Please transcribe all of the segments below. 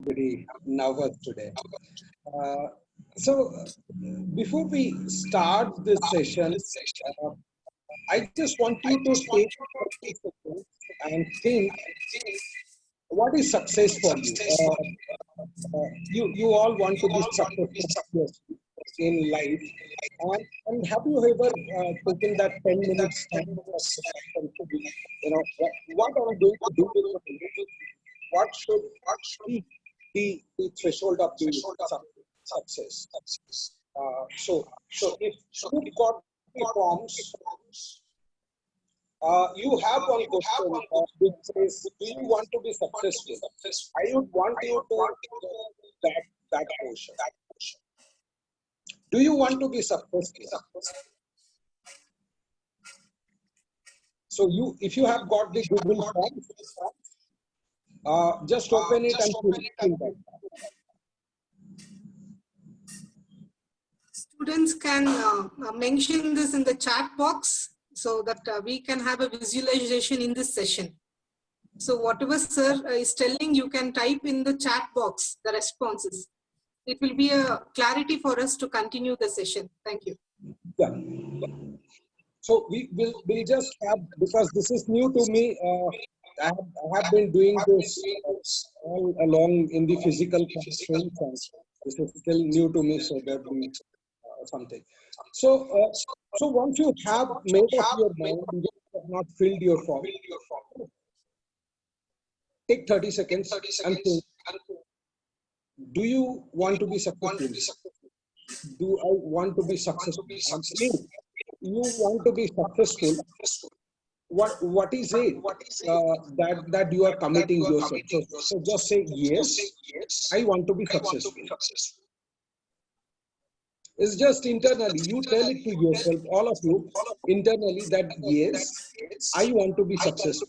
Pretty nervous today. Uh, so, before we start this session, uh, I just want you to take 30 seconds and think, what is success for you? You all want to be successful, yes, in life. And have you ever taken that 10 minutes time of reflection to be, what am I going to do with my life? What should be the threshold of the success? So if you got the forms, you have one question which says, do you want to be successful? I would want you to that portion. Do you want to be successful? So if you have got the Google Forms, just open it and fill that. Students can mention this in the chat box so that we can have a visualization in this session. So whatever sir is telling, you can type in the chat box the responses. It will be a clarity for us to continue the session. Thank you. Yeah. So we'll just have, because this is new to me, I have been doing this all along in the physical constraints, and this is still new to me, so there will be something. So once you have made up your mind, you have not filled your form, take 30 seconds and think, do you want to be successful? Do I want to be successful? And if you want to be successful, what is it that you are committing yourself? So just say, yes, I want to be successful. It's just internally, you tell it to yourself, all of you, internally, that yes, I want to be successful.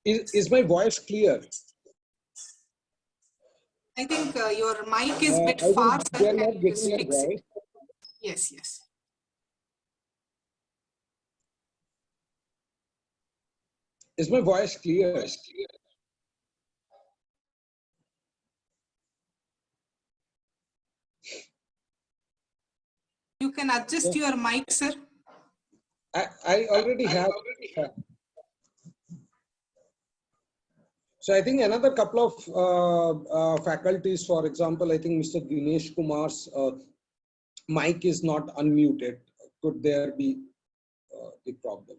Is my voice clear? I think your mic is a bit far. They are not getting my voice. Yes, yes. Is my voice clear? You can adjust your mic, sir. I already have. So I think another couple of faculties, for example, I think Mr. Dinesh Kumar's mic is not unmuted. Could there be the problem?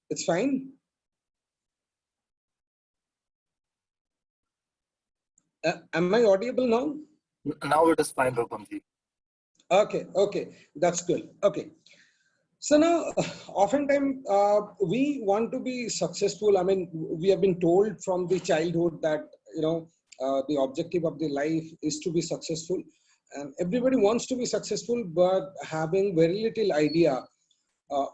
It's fine. Am I audible now? Now it is fine, Rupamji. Okay, that's good. Okay. So now, oftentimes we want to be successful. I mean, we have been told from the childhood that, the objective of the life is to be successful. And everybody wants to be successful, but having very little idea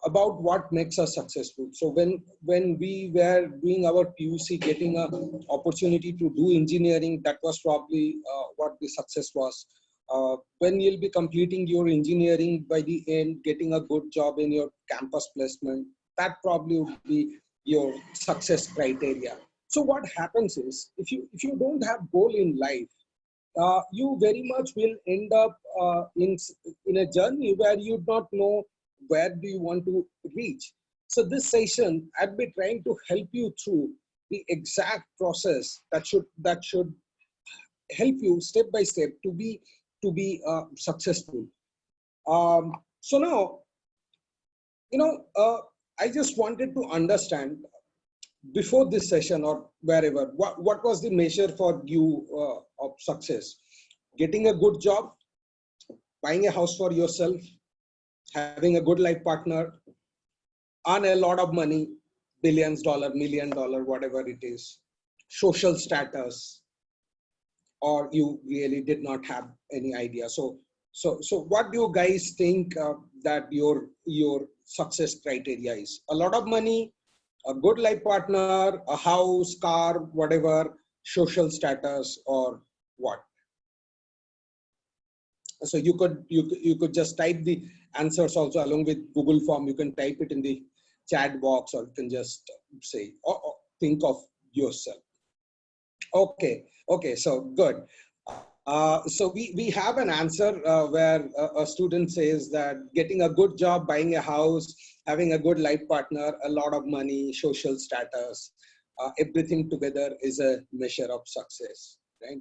about what makes us successful. So when we were doing our PUC, getting an opportunity to do engineering, that was probably what the success was. When you'll be completing your engineering, by the end, getting a good job in your campus placement, that probably would be your success criteria. So what happens is, if you don't have goal in life, you very much will end up in a journey where you do not know where do you want to reach. So this session, I'll be trying to help you through the exact process that should help you step by step to be successful. So now, I just wanted to understand, before this session or wherever, what was the measure for you of success? Getting a good job, buying a house for yourself, having a good life partner, earn a lot of money, billions dollar, $1 million, whatever it is, social status, or you really did not have any idea. So what do you guys think that your success criteria is? A lot of money, a good life partner, a house, car, whatever, social status, or what? So you could just type the answers also along with Google form. You can type it in the chat box, or you can just say, or think of yourself. Okay, okay, so good. So we have an answer where a student says that getting a good job, buying a house, having a good life partner, a lot of money, social status, everything together is a measure of success, right?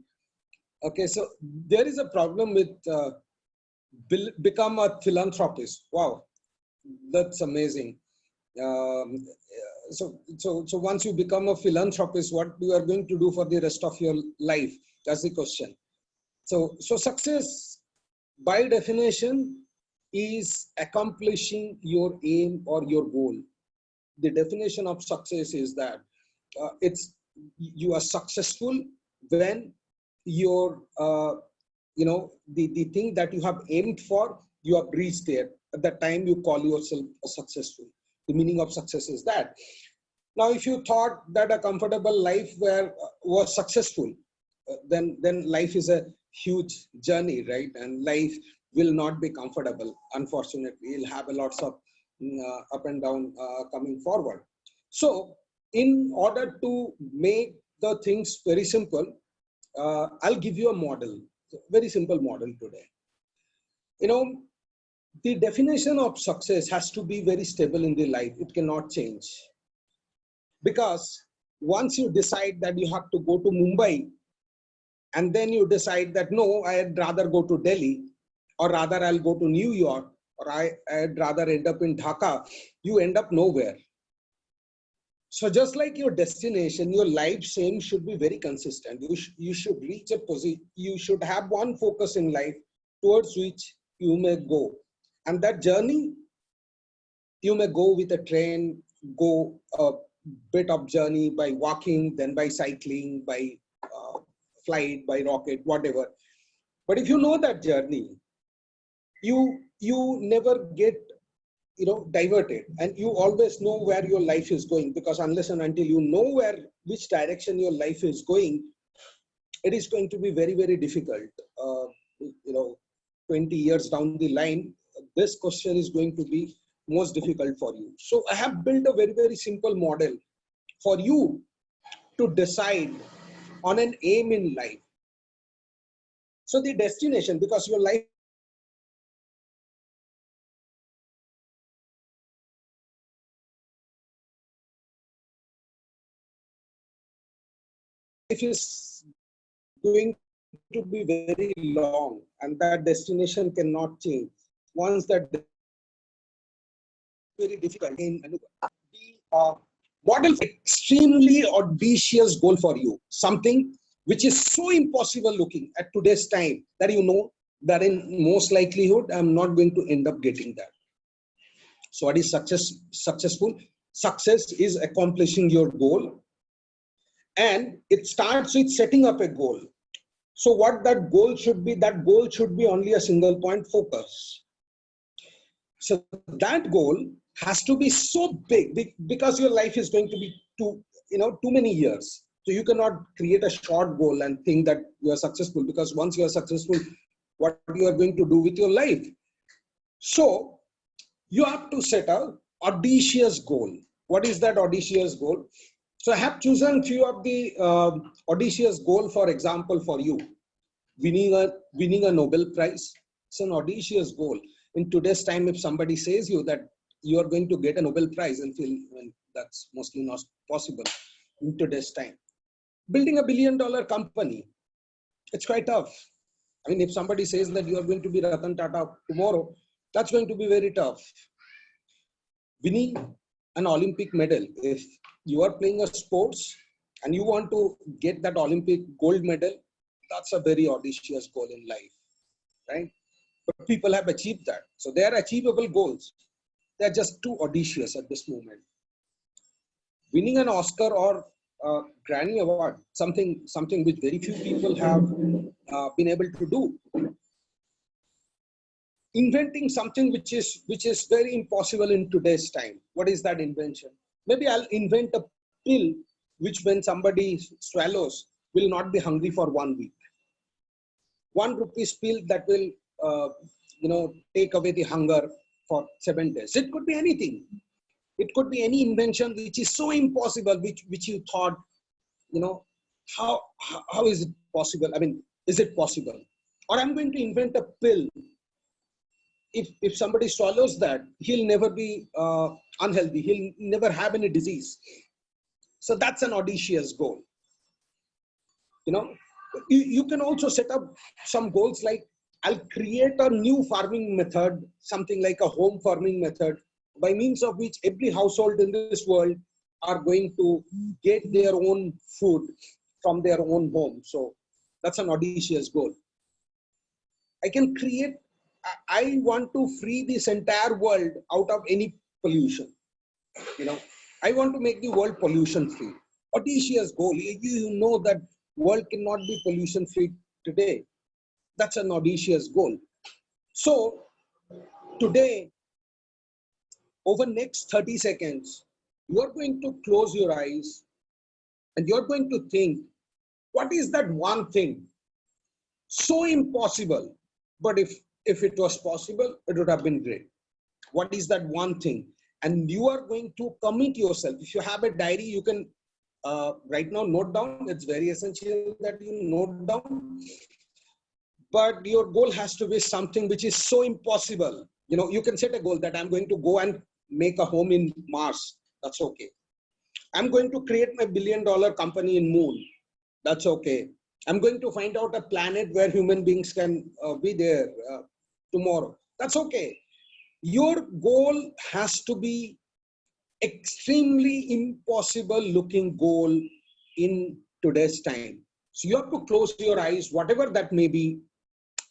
Okay, so there is a problem with become a philanthropist. Wow, that's amazing. Um, so once you become a philanthropist, what you are going to do for the rest of your life? That's the question. So success by definition is accomplishing your aim or your goal. The definition of success is that it's you are successful when your the thing that you have aimed for, you have reached there. At that time, you call yourself a successful. The meaning of success is that. Now, if you thought that a comfortable life was successful, then life is a huge journey, right? And life will not be comfortable. Unfortunately, you'll have a lots of up and down coming forward. So, in order to make the things very simple, I'll give you a model, very simple model today. You know, the definition of success has to be very stable in the life. It cannot change. Because once you decide that you have to go to Mumbai, and then you decide that, no, I'd rather go to Delhi, or rather I'll go to New York, or I'd rather end up in Dhaka, you end up nowhere. So just like your destination, your life's aim should be very consistent. You should reach a position, you should have one focus in life towards which you may go. And that journey, you may go with a train, go a bit of journey by walking, then by cycling, by flight, by rocket, whatever. But if you know that journey, you never get diverted, and you always know where your life is going, because unless and until you know which direction your life is going, it is going to be very, very difficult. 20 years down the line, this question is going to be most difficult for you. So I have built a very, very simple model for you to decide on an aim in life. So the destination, because your life is going to be very long, and that destination cannot change. Once that very difficult in the model, extremely audacious goal for you, something which is so impossible looking at today's time that you know that in most likelihood I'm not going to end up getting that. So what is successful? Success is accomplishing your goal, and it starts with setting up a goal. So what that goal should be only a single point focus. So that goal has to be so big, because your life is going to be too many years. So you cannot create a short goal and think that you are successful, because once you are successful, what you are going to do with your life? So you have to set an audacious goal. What is that audacious goal? So I have chosen few of the audacious goal, for example, for you. Winning a Nobel Prize. It's an audacious goal. In today's time, if somebody says you that you are going to get a Nobel Prize, and feel, well, that's mostly not possible in today's time. Building $1 billion company, it's quite tough. I mean, if somebody says that you are going to be Ratan Tata tomorrow, that's going to be very tough. Winning an Olympic medal, if you are playing a sports and you want to get that Olympic gold medal, that's a very audacious goal in life, right? But people have achieved that. So they are achievable goals. They are just too audacious at this moment. Winning an Oscar or Grammy Award, something which very few people have been able to do. Inventing something which is very impossible in today's time. What is that invention? Maybe I'll invent a pill which, when somebody swallows, will not be hungry for 1 week. 1 rupees pill that will take away the hunger for 7 days. It could be anything. It could be any invention which is so impossible, which you thought, you know, how is it possible? I mean, is it possible? Or I'm going to invent a pill. If somebody swallows that, he'll never be unhealthy. He'll never have any disease. So that's an audacious goal. You know, you can also set up some goals like, I'll create a new farming method, something like a home farming method, by means of which every household in this world are going to get their own food from their own home. So that's an audacious goal. I can create, I want to free this entire world out of any pollution. You know, I want to make the world pollution free. Audacious goal. You know that world cannot be pollution free today. That's an audacious goal. So today, over next 30 seconds, you're going to close your eyes and you're going to think, what is that one thing so impossible, but if it was possible, it would have been great. What is that one thing? And you are going to commit yourself. If you have a diary, you can right now note down. It's very essential that you note down. But your goal has to be something which is so impossible. You know, you can set a goal that I'm going to go and make a home in Mars. That's okay. I'm going to create my $1 billion company in Moon. That's okay. I'm going to find out a planet where human beings can be there tomorrow. That's okay. Your goal has to be extremely impossible looking goal in today's time. So you have to close your eyes, whatever that may be.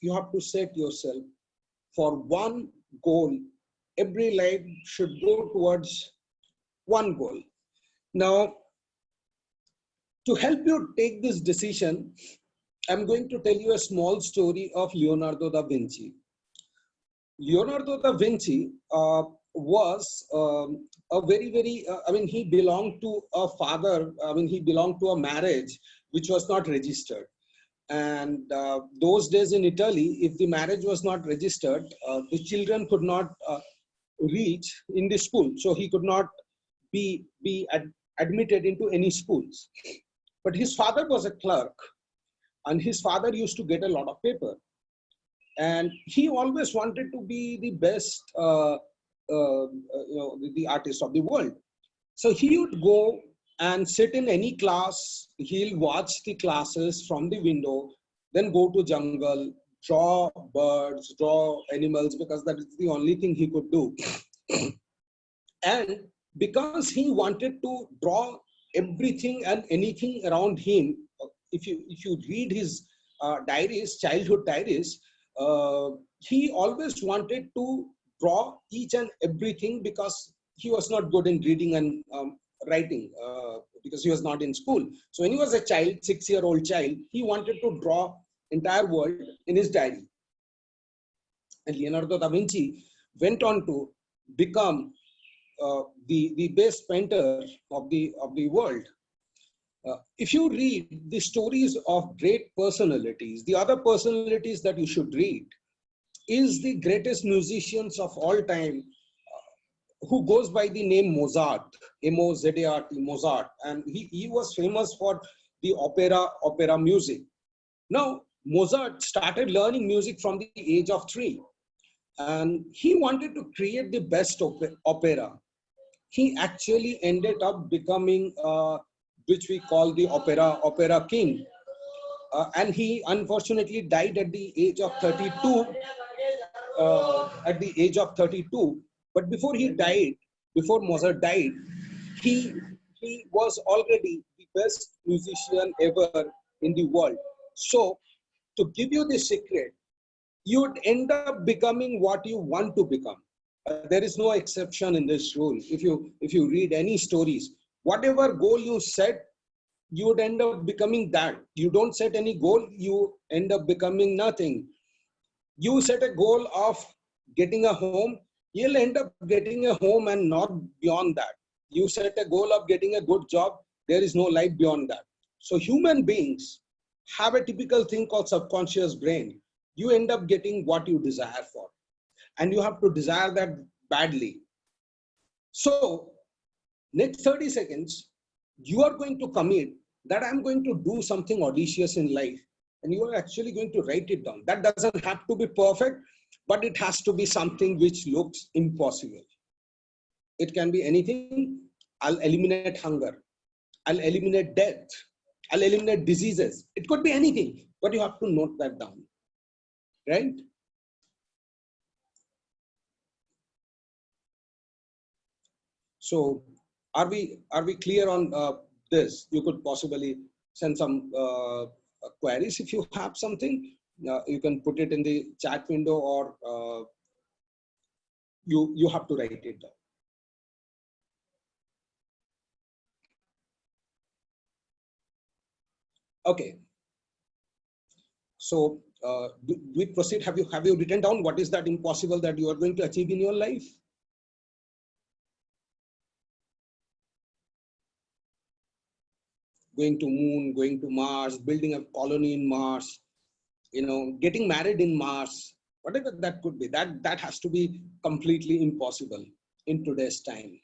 You have to set yourself for one goal. Every life should go towards one goal. Now, to help you take this decision, I'm going to tell you a small story of Leonardo da Vinci. Leonardo da Vinci was a very, I mean, he belonged to a father, I mean, he belonged to a marriage which was not registered. And those days in Italy, if the marriage was not registered, the children could not reach in the school. So he could not be admitted into any schools. But his father was a clerk, and his father used to get a lot of paper. And he always wanted to be the best, the artist of the world. So he would go and sit in any class. He'll watch the classes from the window, then go to jungle, draw birds, draw animals, because that is the only thing he could do. And because he wanted to draw everything and anything around him, if you read his diaries, childhood diaries, he always wanted to draw each and everything, because he was not good in reading and writing, because he was not in school. So when he was a child, 6-year-old child, he wanted to draw entire world in his diary. And Leonardo da Vinci went on to become the best painter of the world. If you read the stories of great personalities, the other personalities that you should read is the greatest musicians of all time, who goes by the name Mozart, M-O-Z-A-R-T, Mozart. And he was famous for the opera music. Now, Mozart started learning music from the age of 3. And he wanted to create the best opera. He actually ended up becoming, which we call the opera king. And he unfortunately died at the age of 32. But before he died, before Mozart died, he was already the best musician ever in the world. So, to give you the secret, you would end up becoming what you want to become. There is no exception in this rule. If you read any stories, whatever goal you set, you would end up becoming that. You don't set any goal, you end up becoming nothing. You set a goal of getting a home, you'll end up getting a home and not beyond that. You set a goal of getting a good job, there is no life beyond that. So human beings have a typical thing called subconscious brain. You end up getting what you desire for, and you have to desire that badly. So Next 30 seconds, you are going to commit that I'm going to do something audacious in life. And you are actually going to write it down. That doesn't have to be perfect, but it has to be something which looks impossible. It can be anything. I'll eliminate hunger. I'll eliminate death. I'll eliminate diseases. It could be anything, but you have to note that down, right? So are we clear on this? You could possibly send some queries if you have something. You can put it in the chat window, or you have to write it down. Okay. So do we proceed? Have you written down what is that impossible that you are going to achieve in your life? Going to moon, going to Mars, building a colony in Mars, getting married in Mars, whatever that could be, that has to be completely impossible in today's time.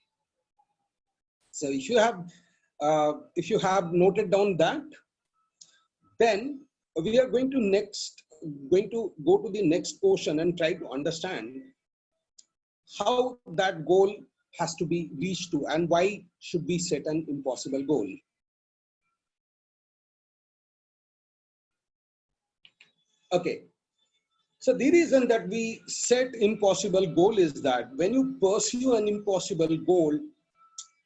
So if you have noted down that, then we are going to go to the next portion and try to understand how that goal has to be reached to, and why should we set an impossible goal. Okay, so the reason that we set impossible goal is that when you pursue an impossible goal,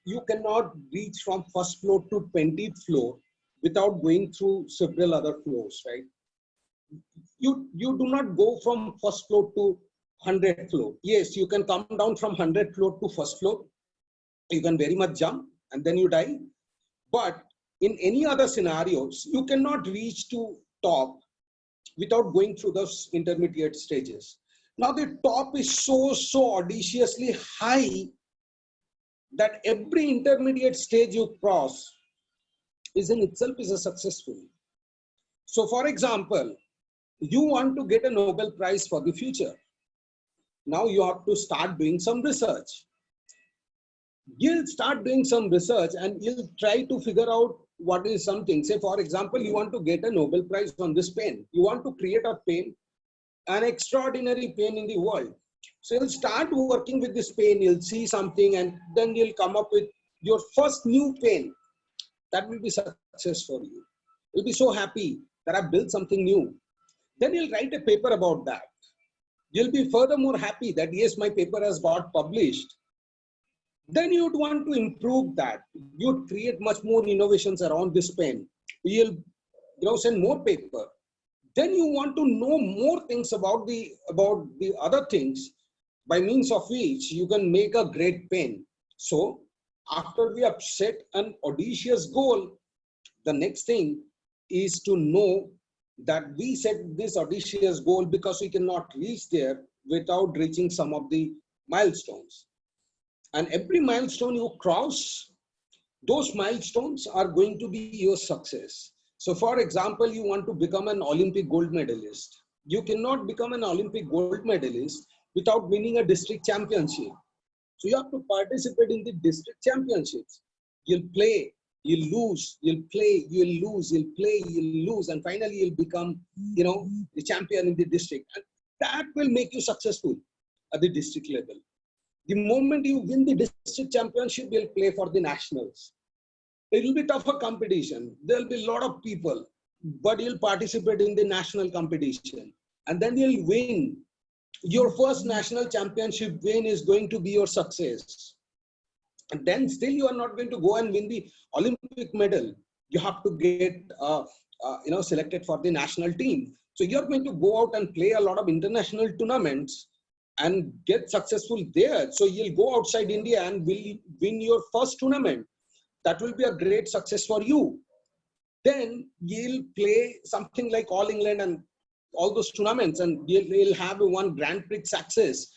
you cannot reach from first floor to 20th floor without going through several other floors, right? You do not go from first floor to 100th floor. Yes, you can come down from 100th floor to first floor. You can very much jump and then you die. But in any other scenarios, you cannot reach to top without going through those intermediate stages. Now the top is so audaciously high that every intermediate stage you cross is in itself is a successful. So for example, you want to get a Nobel Prize for the future. Now you have to start doing some research. You'll start doing some research and you'll try to figure out what is something. Say for example, you want to get a Nobel Prize on this pen. You want to create a pen, an extraordinary pen in the world. So you'll start working with this pen, you'll see something, and then you'll come up with your first new pen. That will be success for you. You'll be so happy that I built something new. Then you'll write a paper about that. You'll be furthermore happy that yes, my paper has got published. Then you'd want to improve that. You'd create much more innovations around this pen. You'll send more paper. Then you want to know more things about the other things, by means of which you can make a great pen. So after we have set an audacious goal, the next thing is to know that we set this audacious goal because we cannot reach there without reaching some of the milestones. And every milestone you cross, those milestones are going to be your success. So for example, you want to become an Olympic gold medalist. You cannot become an Olympic gold medalist without winning a district championship. So you have to participate in the district championships. You'll play, you'll lose, you'll play, you'll lose, you'll play, you'll lose, and finally you'll become, the champion in the district. And that will make you successful at the district level. The moment you win the district championship, you'll play for the nationals. It will be tougher competition. There'll be a lot of people, but you'll participate in the national competition. And then you'll win. Your first national championship win is going to be your success. And then still you are not going to go and win the Olympic medal. You have to get selected for the national team. So you're going to go out and play a lot of international tournaments and get successful there. So you'll go outside India and will win your first tournament. That will be a great success for you. Then you'll play something like All England and all those tournaments, and you'll have one Grand Prix success.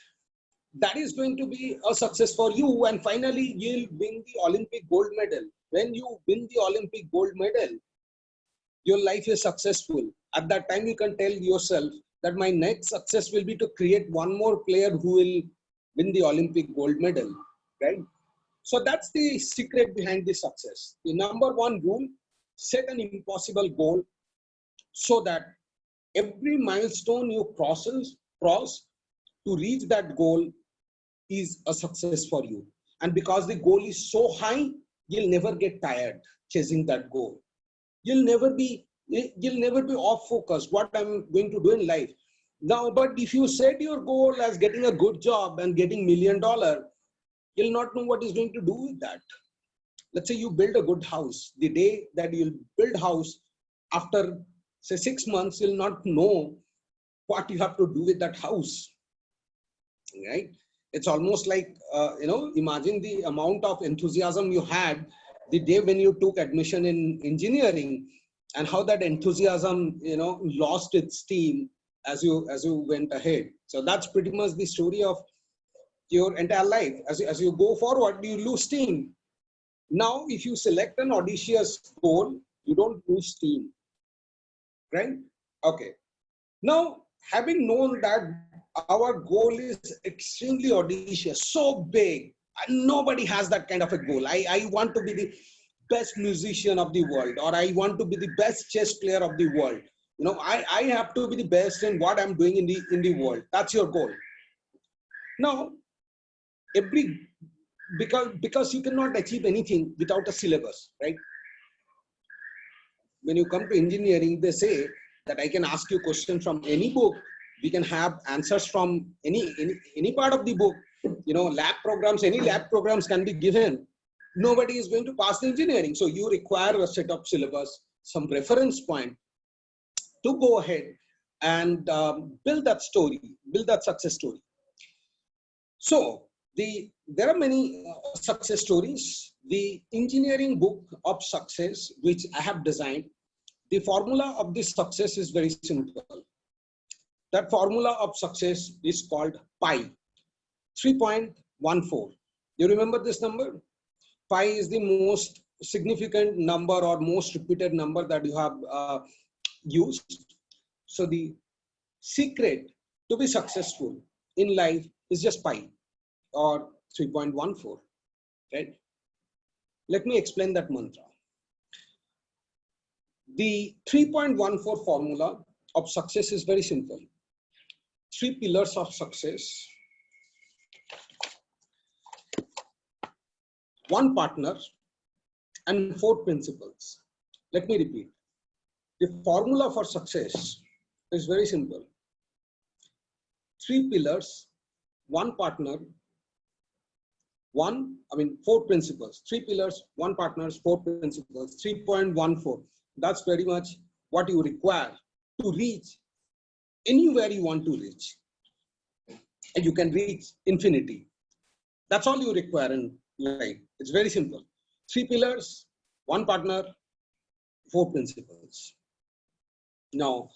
That is going to be a success for you. And finally, you'll win the Olympic gold medal. When you win the Olympic gold medal, your life is successful. At that time, you can tell yourself that my next success will be to create one more player who will win the Olympic gold medal, right? So that's the secret behind the success. The number one rule, set an impossible goal so that every milestone you cross to reach that goal is a success for you. And because the goal is so high, you'll never get tired chasing that goal. You'll never be off focus what I'm going to do in life. Now, but if you set your goal as getting a good job and getting $1 million, you'll not know what is going to do with that. Let's say you build a good house. The day that you'll build house, after say 6 months, you'll not know what you have to do with that house, right? It's almost like, imagine the amount of enthusiasm you had the day when you took admission in engineering, and how that enthusiasm, lost its steam as you went ahead. So that's pretty much the story of your entire life. As you go forward, you lose steam. Now, if you select an audacious goal, you don't lose steam, right? Okay. Now, having known that our goal is extremely audacious, so big, and nobody has that kind of a goal. I want to be the best musician of the world, or I want to be the best chess player of the world. I have to be the best in what I'm doing in the world. That's your goal. Now, because you cannot achieve anything without a syllabus, right? When you come to engineering, they say that I can ask you questions from any book. We can have answers from any part of the book. Any lab programs can be given. Nobody is going to pass the engineering. So you require a set of syllabus, some reference point to go ahead and build that story, build that success story. So there are many success stories. The engineering book of success, which I have designed, the formula of this success is very simple. That formula of success is called pi, 3.14. You remember this number? Pi is the most significant number or most repeated number that you have used. So the secret to be successful in life is just pi, or 3.14, right? Let me explain that mantra. The 3.14 formula of success is very simple. 3 pillars of success: 1 partner and 4 principles. Let me repeat. The formula for success is very simple. 3 pillars, 1 partner, 4 principles. 3 pillars, 1 partner, 4 principles, 3.14. That's very much what you require to reach anywhere you want to reach. And you can reach infinity. That's all you require in life. It's very simple. 3 pillars, 1 partner, 4 principles. Now,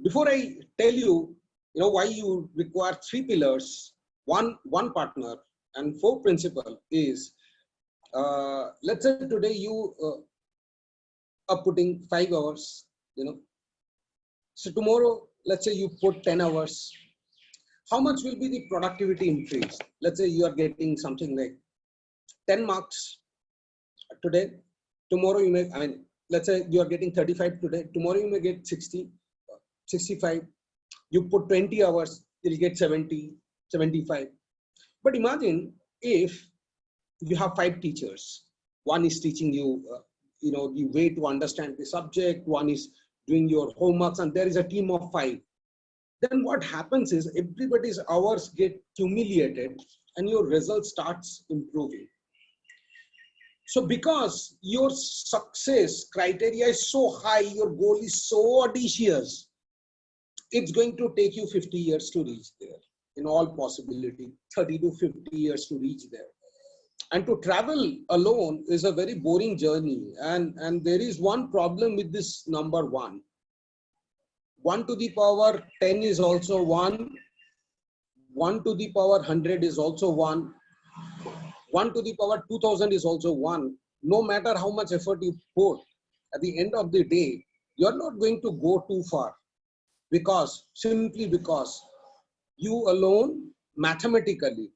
before I tell you, why you require 3 pillars, one partner, and 4 principles is, let's say today you are putting 5 hours, So tomorrow, let's say you put 10 hours. How much will be the productivity increase? Let's say you are getting something like 10 marks today. Tomorrow you may, let's say you are getting 35 today. Tomorrow you may get 60, 65. You put 20 hours, you'll get 70, 75. But imagine if you have 5 teachers. One is teaching you, the way to understand the subject. One is doing your homeworks, and there is a team of 5. Then what happens is everybody's hours get accumulated and your result starts improving. So because your success criteria is so high, your goal is so audacious, it's going to take you 50 years to reach there. In all possibility, 30 to 50 years to reach there. And to travel alone is a very boring journey. And there is one problem with this number 1. 1 to the power 10 is also 1. 1 to the power 100 is also 1. 1 to the power 2000 is also 1. No matter how much effort you put, at the end of the day, you're not going to go too far. Simply because you alone, mathematically,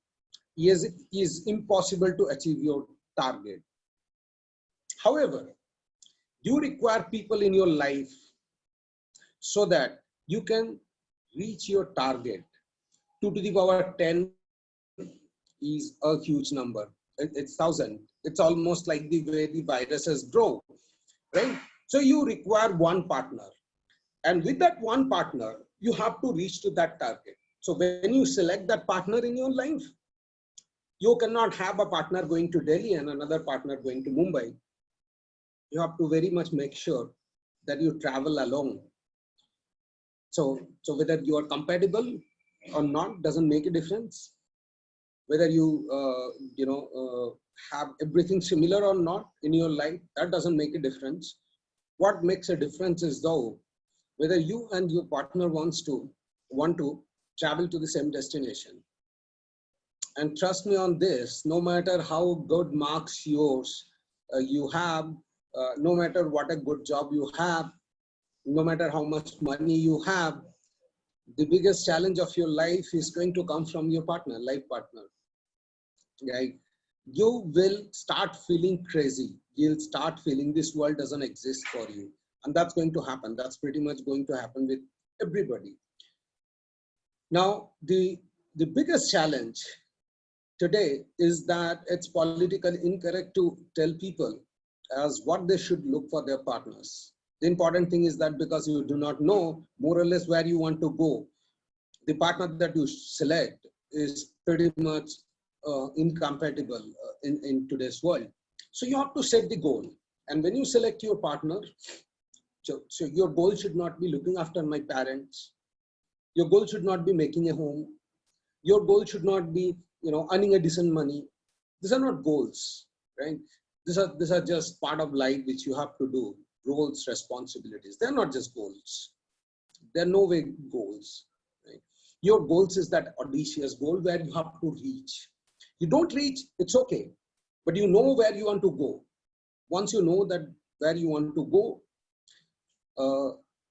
is impossible to achieve your target. However, you require people in your life so that you can reach your target. 2 to the power 10 is a huge number. It's 1,000. It's almost like the way the viruses grow, right? So you require one partner. And with that one partner, you have to reach to that target. So when you select that partner in your life, you cannot have a partner going to Delhi and another partner going to Mumbai. You have to very much make sure that you travel along. So whether you are compatible or not doesn't make a difference. Whether you have everything similar or not in your life, that doesn't make a difference. What makes a difference is though whether you and your partner want to travel to the same destination. And trust me on this, no matter how good marks you have, no matter what a good job you have, no matter how much money you have, the biggest challenge of your life is going to come from your partner, life partner. Right? You will start feeling crazy. You'll start feeling this world doesn't exist for you. And that's going to happen. That's pretty much going to happen with everybody. Now, the biggest challenge today is that it's politically incorrect to tell people as what they should look for their partners. The important thing is that because you do not know more or less where you want to go, the partner that you select is pretty much incompatible in today's world. So you have to set the goal. And when you select your partner, so your goal should not be looking after my parents. Your goal should not be making a home. Your goal should not be, earning a decent money. These are not goals, right? These are just part of life which you have to do. Roles, responsibilities. They're not just goals. They're no way goals. Right? Your goals is that audacious goal where you have to reach. You don't reach, it's okay, but you know where you want to go. Once you know that where you want to go,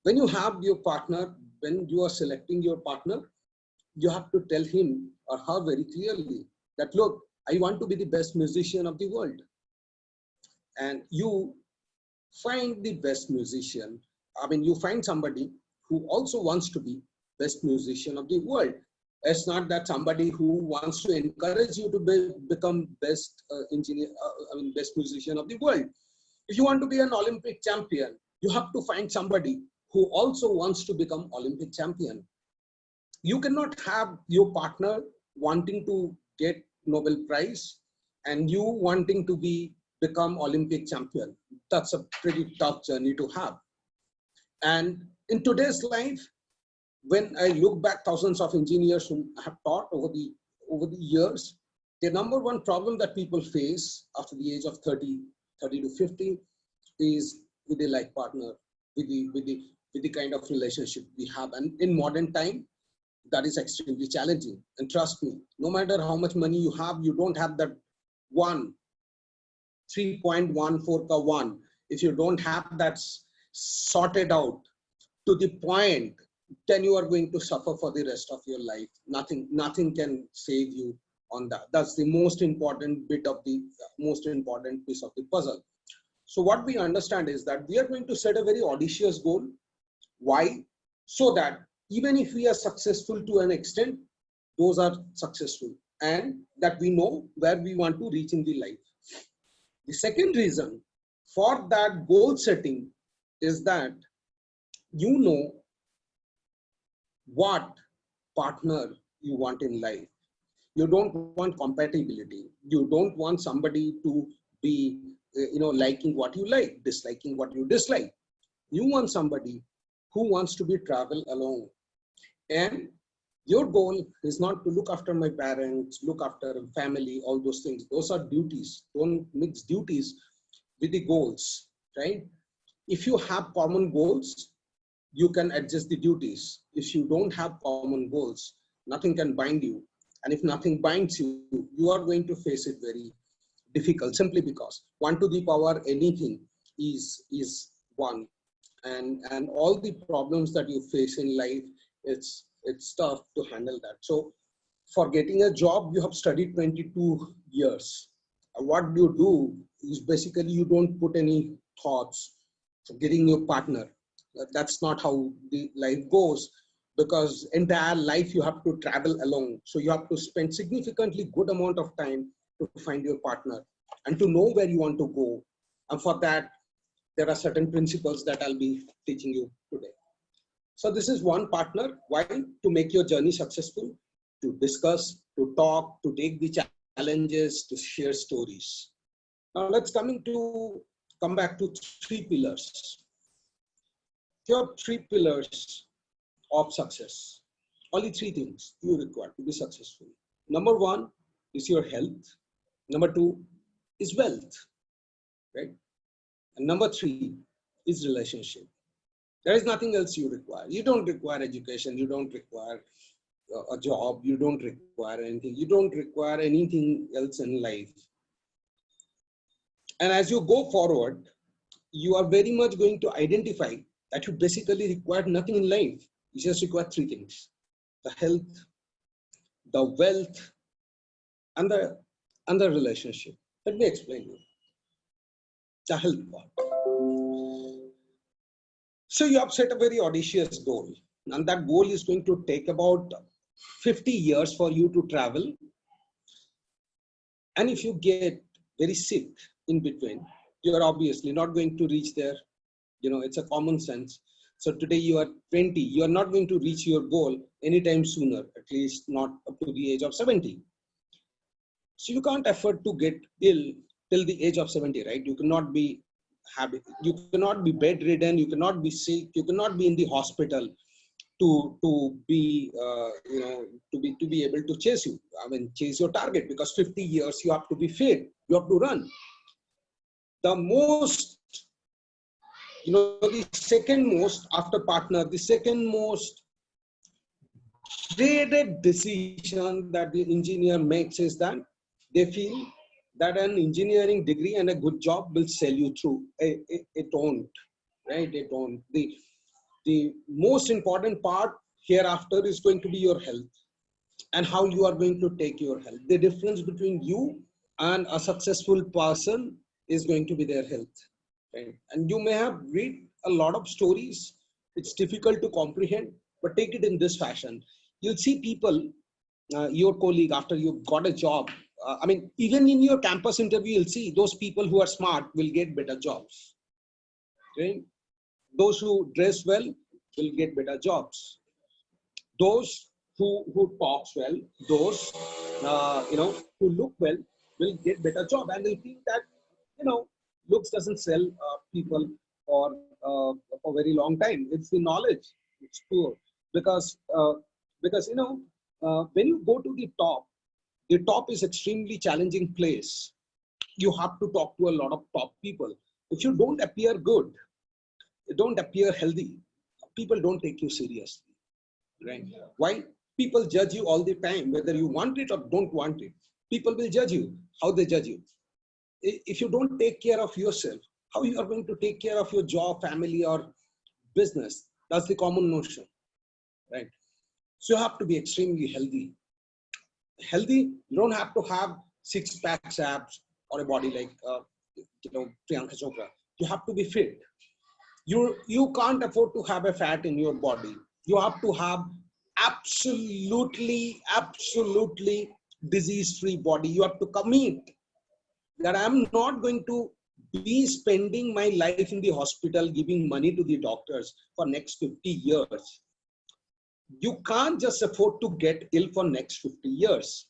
when you have your partner, when you are selecting your partner, you have to tell him or her very clearly that, look, I want to be the best musician of the world. And you find the best musician. I mean, you find somebody who also wants to be best musician of the world. It's not that somebody who wants to encourage you to become best best musician of the world. If you want to be an Olympic champion, you have to find somebody who also wants to become Olympic champion. You cannot have your partner wanting to get Nobel Prize and you wanting to become Olympic champion. That's a pretty tough journey to have. And in today's life, when I look back, thousands of engineers who have taught over the years, the number one problem that people face after the age of 30 to 50 is with a life partner, with the kind of relationship we have. And in modern time, that is extremely challenging. And trust me, no matter how much money you have, you don't have that 3.14 ka 1. If you don't have that sorted out to the point, then you are going to suffer for the rest of your life. Nothing can save you on that. That's the most important piece of the puzzle. So what we understand is that we are going to set a very audacious goal. Why? So that even if we are successful to an extent, those are successful and that we know where we want to reach in the life. The second reason for that goal setting is that you know what partner you want in life. You don't want compatibility. You don't want somebody to be, liking what you like, disliking what you dislike. You want somebody who wants to travel along. And your goal is not to look after my parents, look after family, all those things. Those are duties. Don't mix duties with the goals, right? If you have common goals, you can adjust the duties. If you don't have common goals, nothing can bind you. And if nothing binds you, you are going to face it very difficult simply because 1 to the power anything is 1. And all the problems that you face in life, it's tough to handle that. So for getting a job, you have studied 22 years. What you do is basically you don't put any thoughts for getting your partner. That's not how the life goes, because entire life you have to travel alone. So you have to spend significantly good amount of time to find your partner and to know where you want to go. And for that, there are certain principles that I'll be teaching you today. So this is one partner. Why? To make your journey successful, to discuss, to talk, to take the challenges, to share stories. Now let's come back to three pillars. Here are three pillars of success. Only three things you require to be successful. Number one is your health. Number two is wealth, right? And number three is relationship. There is nothing else you require. You don't require education. You don't require a job. You don't require anything. You don't require anything else in life. And as you go forward, you are very much going to identify that you basically require nothing in life. You just require three things: the health, the wealth, and the relationship. Let me explain you the health part. So you have set a very audacious goal, and that goal is going to take about 50 years for you to travel. And if you get very sick in between, you're obviously not going to reach there. You know, it's a common sense. So today you are 20, you are not going to reach your goal anytime sooner, at least not up to the age of 70. So you can't afford to get ill till the age of 70, right? You cannot be bedridden, you cannot be sick, you cannot be in the hospital to be to be able to chase you. I mean, chase your target, because 50 years you have to be fit, you have to run. The most, the second most after partner, the second most dreaded decision that the engineer makes is that they feel that an engineering degree and a good job will sell you through. It won't, right? It won't. The most important part hereafter is going to be your health and how you are going to take your health. The difference between you and a successful person is going to be their health, right? And you may have read a lot of stories. It's difficult to comprehend, but take it in this fashion. You'll see people, your colleague, after you got a job, I mean, even in your campus interview, you'll see those people who are smart will get better jobs, right? Those who dress well will get better jobs. Those who talks well, those who look well will get better job. And they think that looks doesn't sell people for a very long time. It's the knowledge. It's poor, because when you go to the top is extremely challenging place. You have to talk to a lot of top people. If you don't appear good, you don't appear healthy, people don't take you seriously, right? Why? People judge you all the time, whether you want it or don't want it. People will judge you. How they judge you? If you don't take care of yourself, how you are going to take care of your job, family, or business? That's the common notion, right? So you have to be extremely healthy. Healthy, you don't have to have six-pack abs or a body like Priyanka Chopra. You have to be fit. You can't afford to have a fat in your body. You have to have absolutely disease-free body. You have to commit that I'm not going to be spending my life in the hospital giving money to the doctors for next 50 years. You can't just afford to get ill for next 50 years,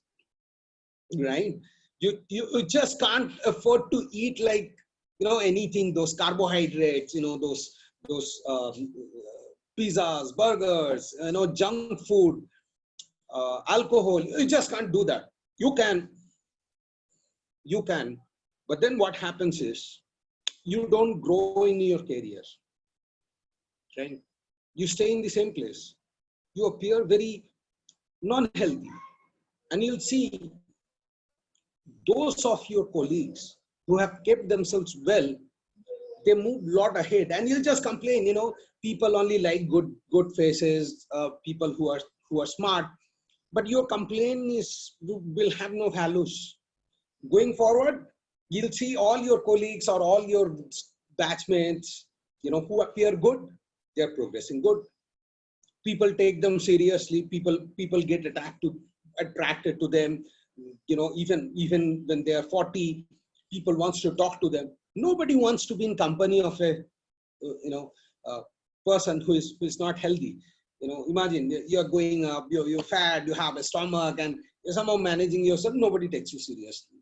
right? You just can't afford to eat like, anything, those carbohydrates, those pizzas, burgers, junk food, alcohol. You just can't do that. You can, but then what happens is you don't grow in your career, right? You stay in the same place. You appear very non-healthy, and you'll see those of your colleagues who have kept themselves well, they move a lot ahead. And you'll just complain, people only like good faces, people who are smart. but your complaint will have no values. Going forward, you'll see all your colleagues or all your batchmates, who appear good, they're progressing good. People take them seriously. People get attracted to them. Even when they are 40, people wants to talk to them. Nobody wants to be in company of a person who is not healthy. Imagine you're going up, you're fat, you have a stomach, and you're somehow managing yourself. Nobody takes you seriously.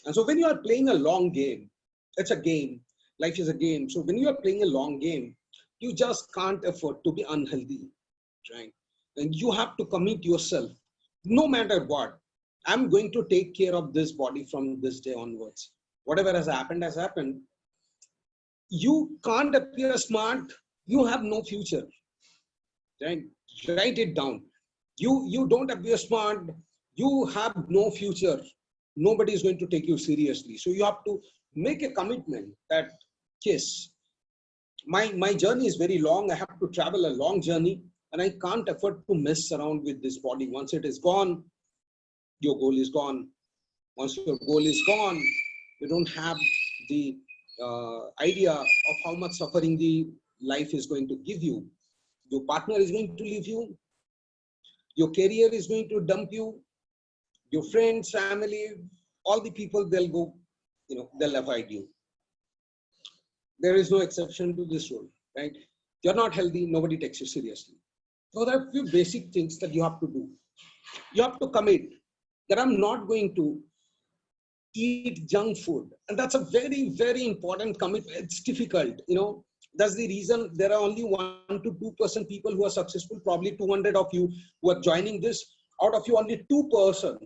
And so when you are playing a long game, it's a game. Life is a game. So when you are playing a long game, you just can't afford to be unhealthy, right? And you have to commit yourself, no matter what. I'm going to take care of this body from this day onwards. Whatever has happened has happened. You can't appear smart. You have no future, right? Write it down. You don't appear smart. You have no future. Nobody is going to take you seriously. So you have to make a commitment that, yes, my journey is very long. I have to travel a long journey, and I can't afford to mess around with this body. Once it is gone, your goal is gone. Once your goal is gone, you don't have the idea of how much suffering the life is going to give you. Your partner is going to leave you. Your career is going to dump you. Your friends, family, all the people, they'll go, they'll avoid you. There is no exception to this rule, right? You're not healthy, nobody takes you seriously. So there are a few basic things that you have to do. You have to commit that I'm not going to eat junk food. And that's a very, very important commitment. It's difficult, That's the reason there are only 1 to 2% people who are successful. Probably 200 of you who are joining this. Out of you, only 2%,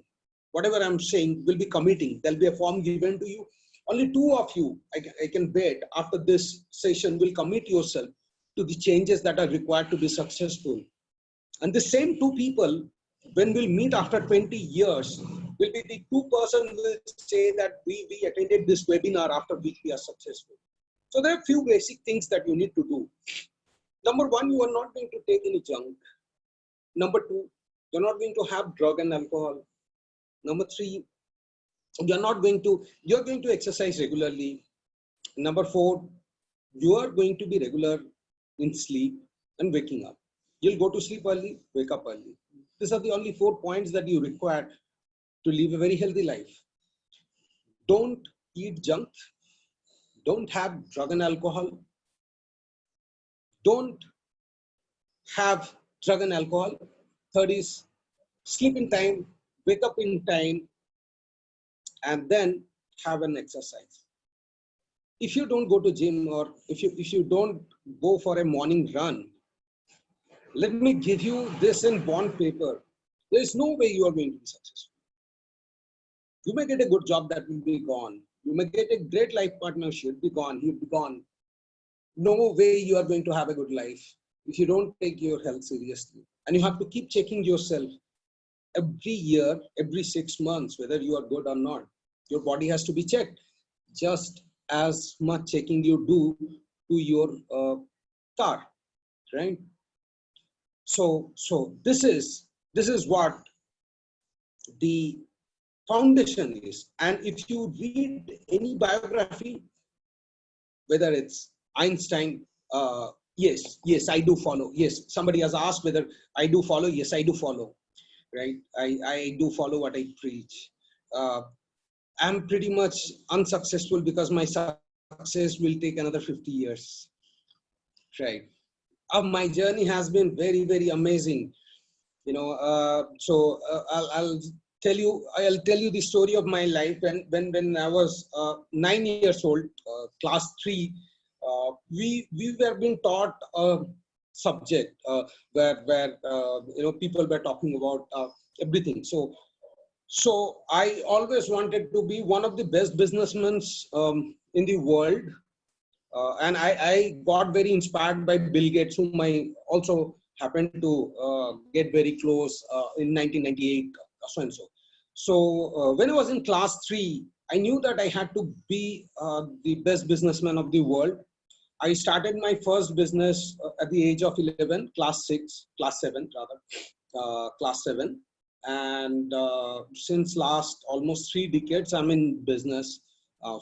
whatever I'm saying, will be committing. There'll be a form given to you. Only 2 of you, I can bet, after this session will commit yourself to the changes that are required to be successful. And the same 2 people, when we'll meet after 20 years, will be the 2% will say that we attended this webinar after which we are successful. So there are a few basic things that you need to do. Number 1, you are not going to take any junk. Number 2, you're not going to have drug and alcohol. Number 3, you're going to exercise regularly. Number 4, you are going to be regular in sleep and waking up. You'll go to sleep early, wake up early. These are the only 4 points that you require to live a very healthy life. Don't eat junk. Don't have drug and alcohol. Don't have drug and alcohol. Third is sleep in time, wake up in time, and then have an exercise. If you don't go to gym, or if you don't go for a morning run, let me give you this in bond paper. There is no way you are going to be successful. You may get a good job, that will be gone. You may get a great life partner, she'll be gone, he'll be gone. No way you are going to have a good life if you don't take your health seriously. And you have to keep checking yourself every year, every 6 months, whether you are good or not. Your body has to be checked, just as much checking you do to your car, right? So this is what the foundation is. And if you read any biography, whether it's Einstein, yes, I do follow. Yes, somebody has asked whether I do follow. Yes, I do follow, right? I do follow what I preach. I'm pretty much unsuccessful because my success will take another 50 years, right? My journey has been very, very amazing, I'll tell you the story of my life. When I was 9 years old, class 3, we were being taught a subject where people were talking about everything. So I always wanted to be one of the best businessmen in the world. And I got very inspired by Bill Gates, whom I also happened to get very close in 1998, so and so. So when I was in class 3, I knew that I had to be the best businessman of the world. I started my first business at the age of 11, class 7 rather, class 7. And since last almost 3 decades, I'm in business.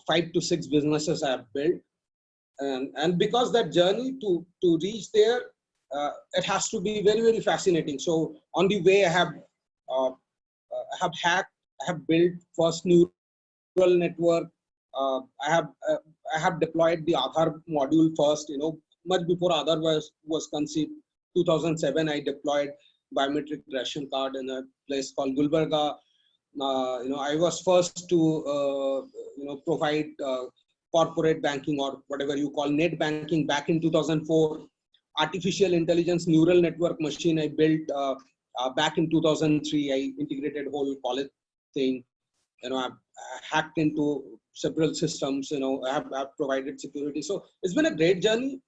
5 to 6 businesses I have built. And because that journey to reach there, it has to be very, very fascinating. So on the way, uh, I have built first neural network. I have deployed the Aadhaar module first. Much before Aadhaar was conceived. 2007, I deployed biometric ration card in a place called Gulbarga. I was first to provide corporate banking, or whatever you call net banking, back in 2004. Artificial intelligence neural network machine I built back in 2003. I integrated whole college thing. I've hacked into several systems. I've provided security. So it's been a great journey.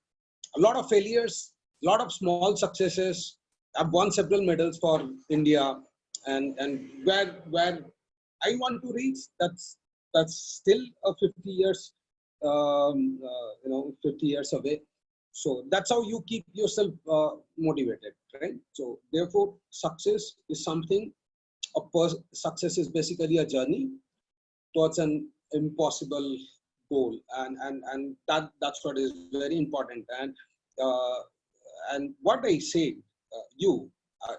A lot of failures, a lot of small successes. I've won several medals for India, and where I want to reach, that's still a 50 years 50 years away. So that's how you keep yourself motivated, right? So therefore, success is something. Success is basically a journey towards an impossible goal, and that's what is very important. And what I say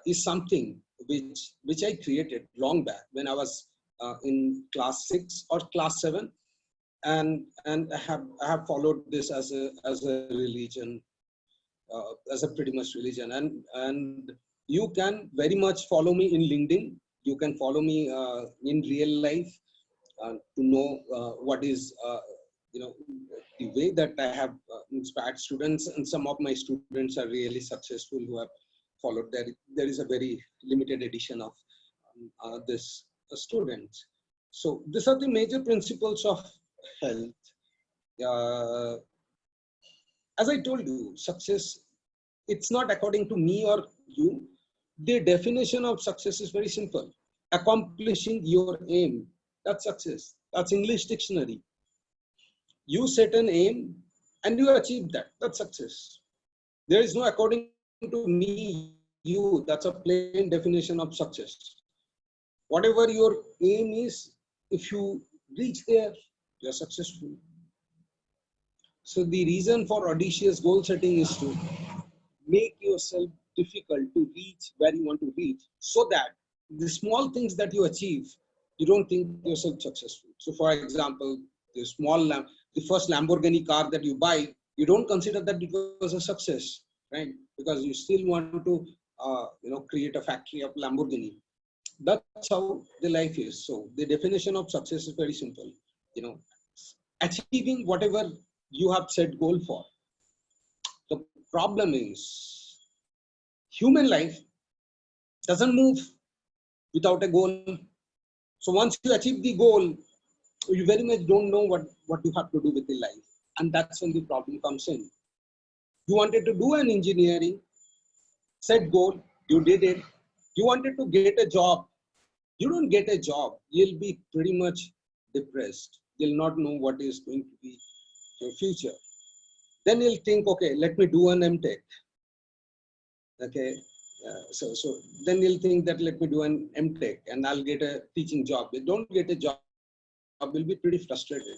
is something which I created long back when I was in class 6 or class 7, and I have followed this as a religion, as a pretty much religion. And you can very much follow me in LinkedIn. You can follow me in real life to know what is the way that I have inspired students, and some of my students are really successful who have followed that. There is a very limited edition of this students. So these are the major principles of health. Uh, as I told you, success, it's not according to me or you. The definition of success is very simple. Accomplishing your aim, that's success. That's English dictionary. You set an aim and you achieve that. That's success. There is no according to me, you. That's a plain definition of success. Whatever your aim is, if you reach there, you're successful. So the reason for audacious goal setting is to make yourself difficult to reach where you want to reach, so that the small things that you achieve, you don't think yourself successful. So for example, the first Lamborghini car that you buy, you don't consider that it was a success, right? Because you still want to create a factory of Lamborghini. That's how the life is. So the definition of success is very simple. Achieving whatever you have set goal for. The problem is human life doesn't move without a goal. So once you achieve the goal, you very much don't know what you have to do with the life. And that's when the problem comes in. You wanted to do an engineering, set goal, you did it. You wanted to get a job, you don't get a job, you'll be pretty much depressed. You'll not know what is going to be your future. Then you'll think, okay, let me do an MTech. Okay, so then you'll think that let me do an MTech and I'll get a teaching job. You don't get a job, you'll be pretty frustrated.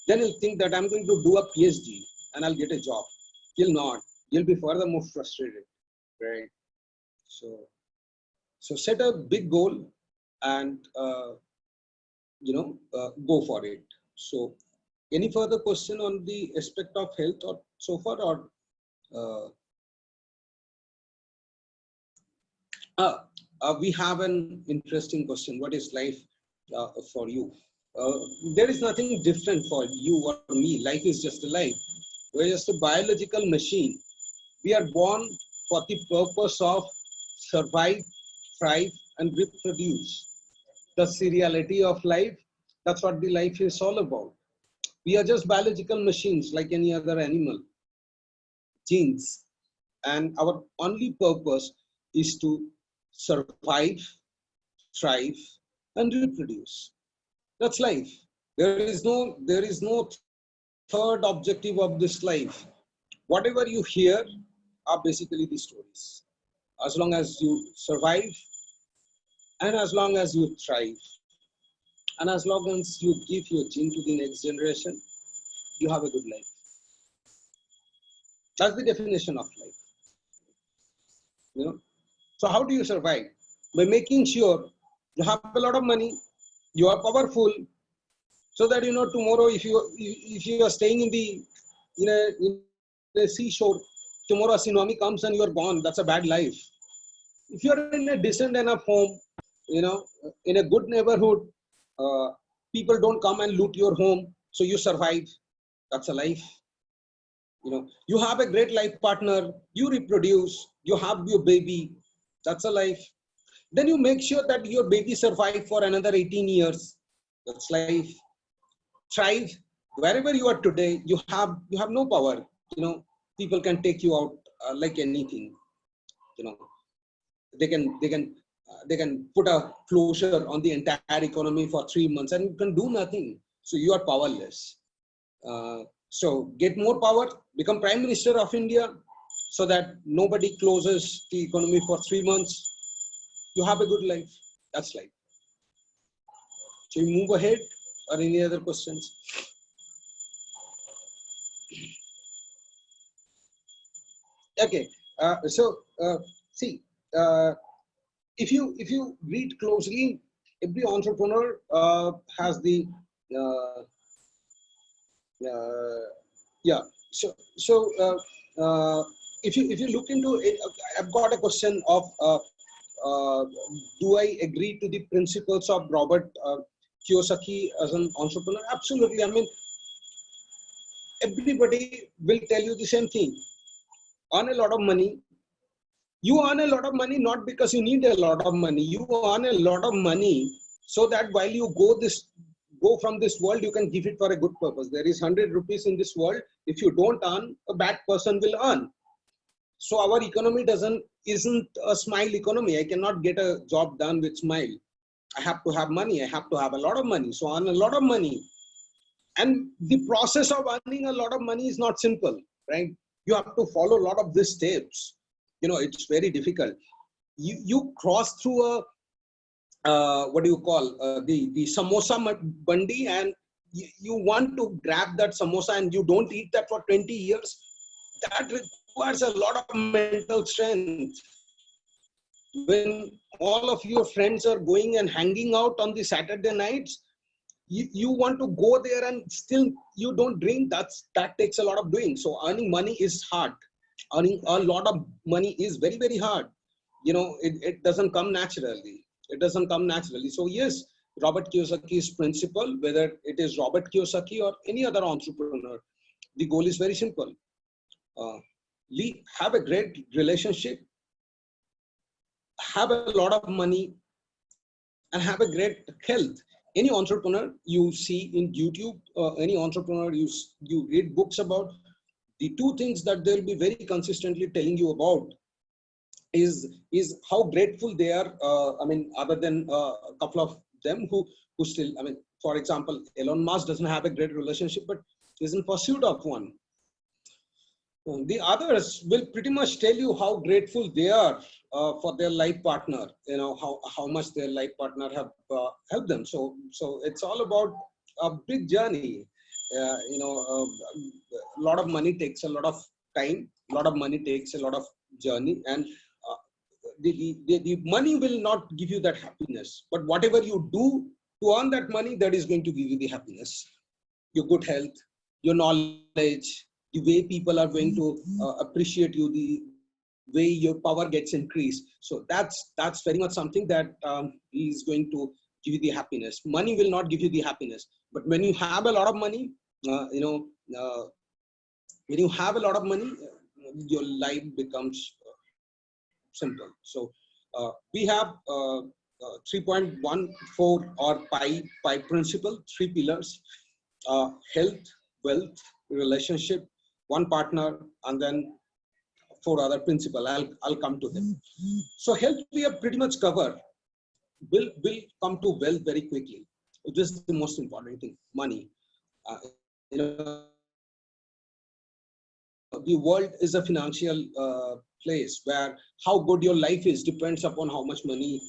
Then you'll think that I'm going to do a PhD and I'll get a job. You'll not. You'll be further more frustrated, right? So set a big goal and go for it. So any further question on the aspect of health or so far, or we have an interesting question. What is life for you? There is nothing different for you or me. Life is just a life. We're just a biological machine. We are born for the purpose of survive, thrive, and reproduce. The seriality of life, that's what the life is all about. We are just biological machines like any other animal. Genes. And our only purpose is to survive, thrive, and reproduce. That's life. There is no third objective of this life. Whatever you hear are basically the stories. As long as you survive, And as long as you thrive, and as long as you give your gene to the next generation, you have a good life. That's the definition of life. You know. So how do you survive? By making sure you have a lot of money, you are powerful, so that tomorrow if you are staying in a seashore, tomorrow a tsunami comes and you are gone. That's a bad life. If you are in a decent enough home, in a good neighborhood, uh, people don't come and loot your home, so you survive. That's a life. You have a great life partner, you reproduce, you have your baby. That's a life. Then you make sure that your baby survive for another 18 years. That's life. Thrive. Wherever you are today, you have no power. People can take you out like anything. You know, they can put a closure on the entire economy for 3 months and you can do nothing. So you are powerless. So get more power, become Prime Minister of India, so that nobody closes the economy for 3 months. You have a good life. That's life. So you move ahead, or any other questions? Okay. See, if you read closely, every entrepreneur has the uh, uh, yeah. So if you look into it, I've got a question of uh, do I agree to the principles of Robert Kiyosaki as an entrepreneur? Absolutely. I mean, everybody will tell you the same thing. Earn a lot of money. You earn a lot of money not because you need a lot of money. You earn a lot of money so that while you go from this world, you can give it for a good purpose. There is 100 rupees in this world. If you don't earn, a bad person will earn. So our economy isn't a smile economy. I cannot get a job done with smile. I have to have money. I have to have a lot of money. So earn a lot of money. And the process of earning a lot of money is not simple, right? You have to follow a lot of these steps. It's very difficult. You cross through a what do you call the samosa bandi, and you want to grab that samosa and you don't eat that for 20 years. That requires a lot of mental strength. When all of your friends are going and hanging out on the Saturday nights, you want to go there and still you don't drink. That takes a lot of doing. So earning money is hard. Earning a lot of money is very, very hard. It doesn't come naturally. So yes, Robert Kiyosaki's principle, whether it is Robert Kiyosaki or any other entrepreneur, the goal is very simple. uh, have a great relationship, have a lot of money, and have a great health. Any entrepreneur you see in YouTube, any entrepreneur you read books about, the two things that they'll be very consistently telling you about is how grateful they are. I mean, other than a couple of them who still, I mean, for example, Elon Musk doesn't have a great relationship, but is in pursuit of one. The others will pretty much tell you how grateful they are for their life partner. How much their life partner have helped them. So it's all about a big journey. A lot of money takes a lot of time. A lot of money takes a lot of journey, and the money will not give you that happiness. But whatever you do to earn that money, that is going to give you the happiness. Your good health, your knowledge, the way people are going to appreciate you, the way your power gets increased. So that's very much something that is going to give you the happiness. Money will not give you the happiness. But when you have a lot of money, when you have a lot of money, your life becomes simple. So we have 3.14 or pi principle, 3 pillars: health, wealth, relationship, one partner, and then 4 other principle. I'll come to them. So health we have pretty much covered. Will come to wealth very quickly. This is the most important thing: money. The world is a financial place where how good your life is depends upon how much money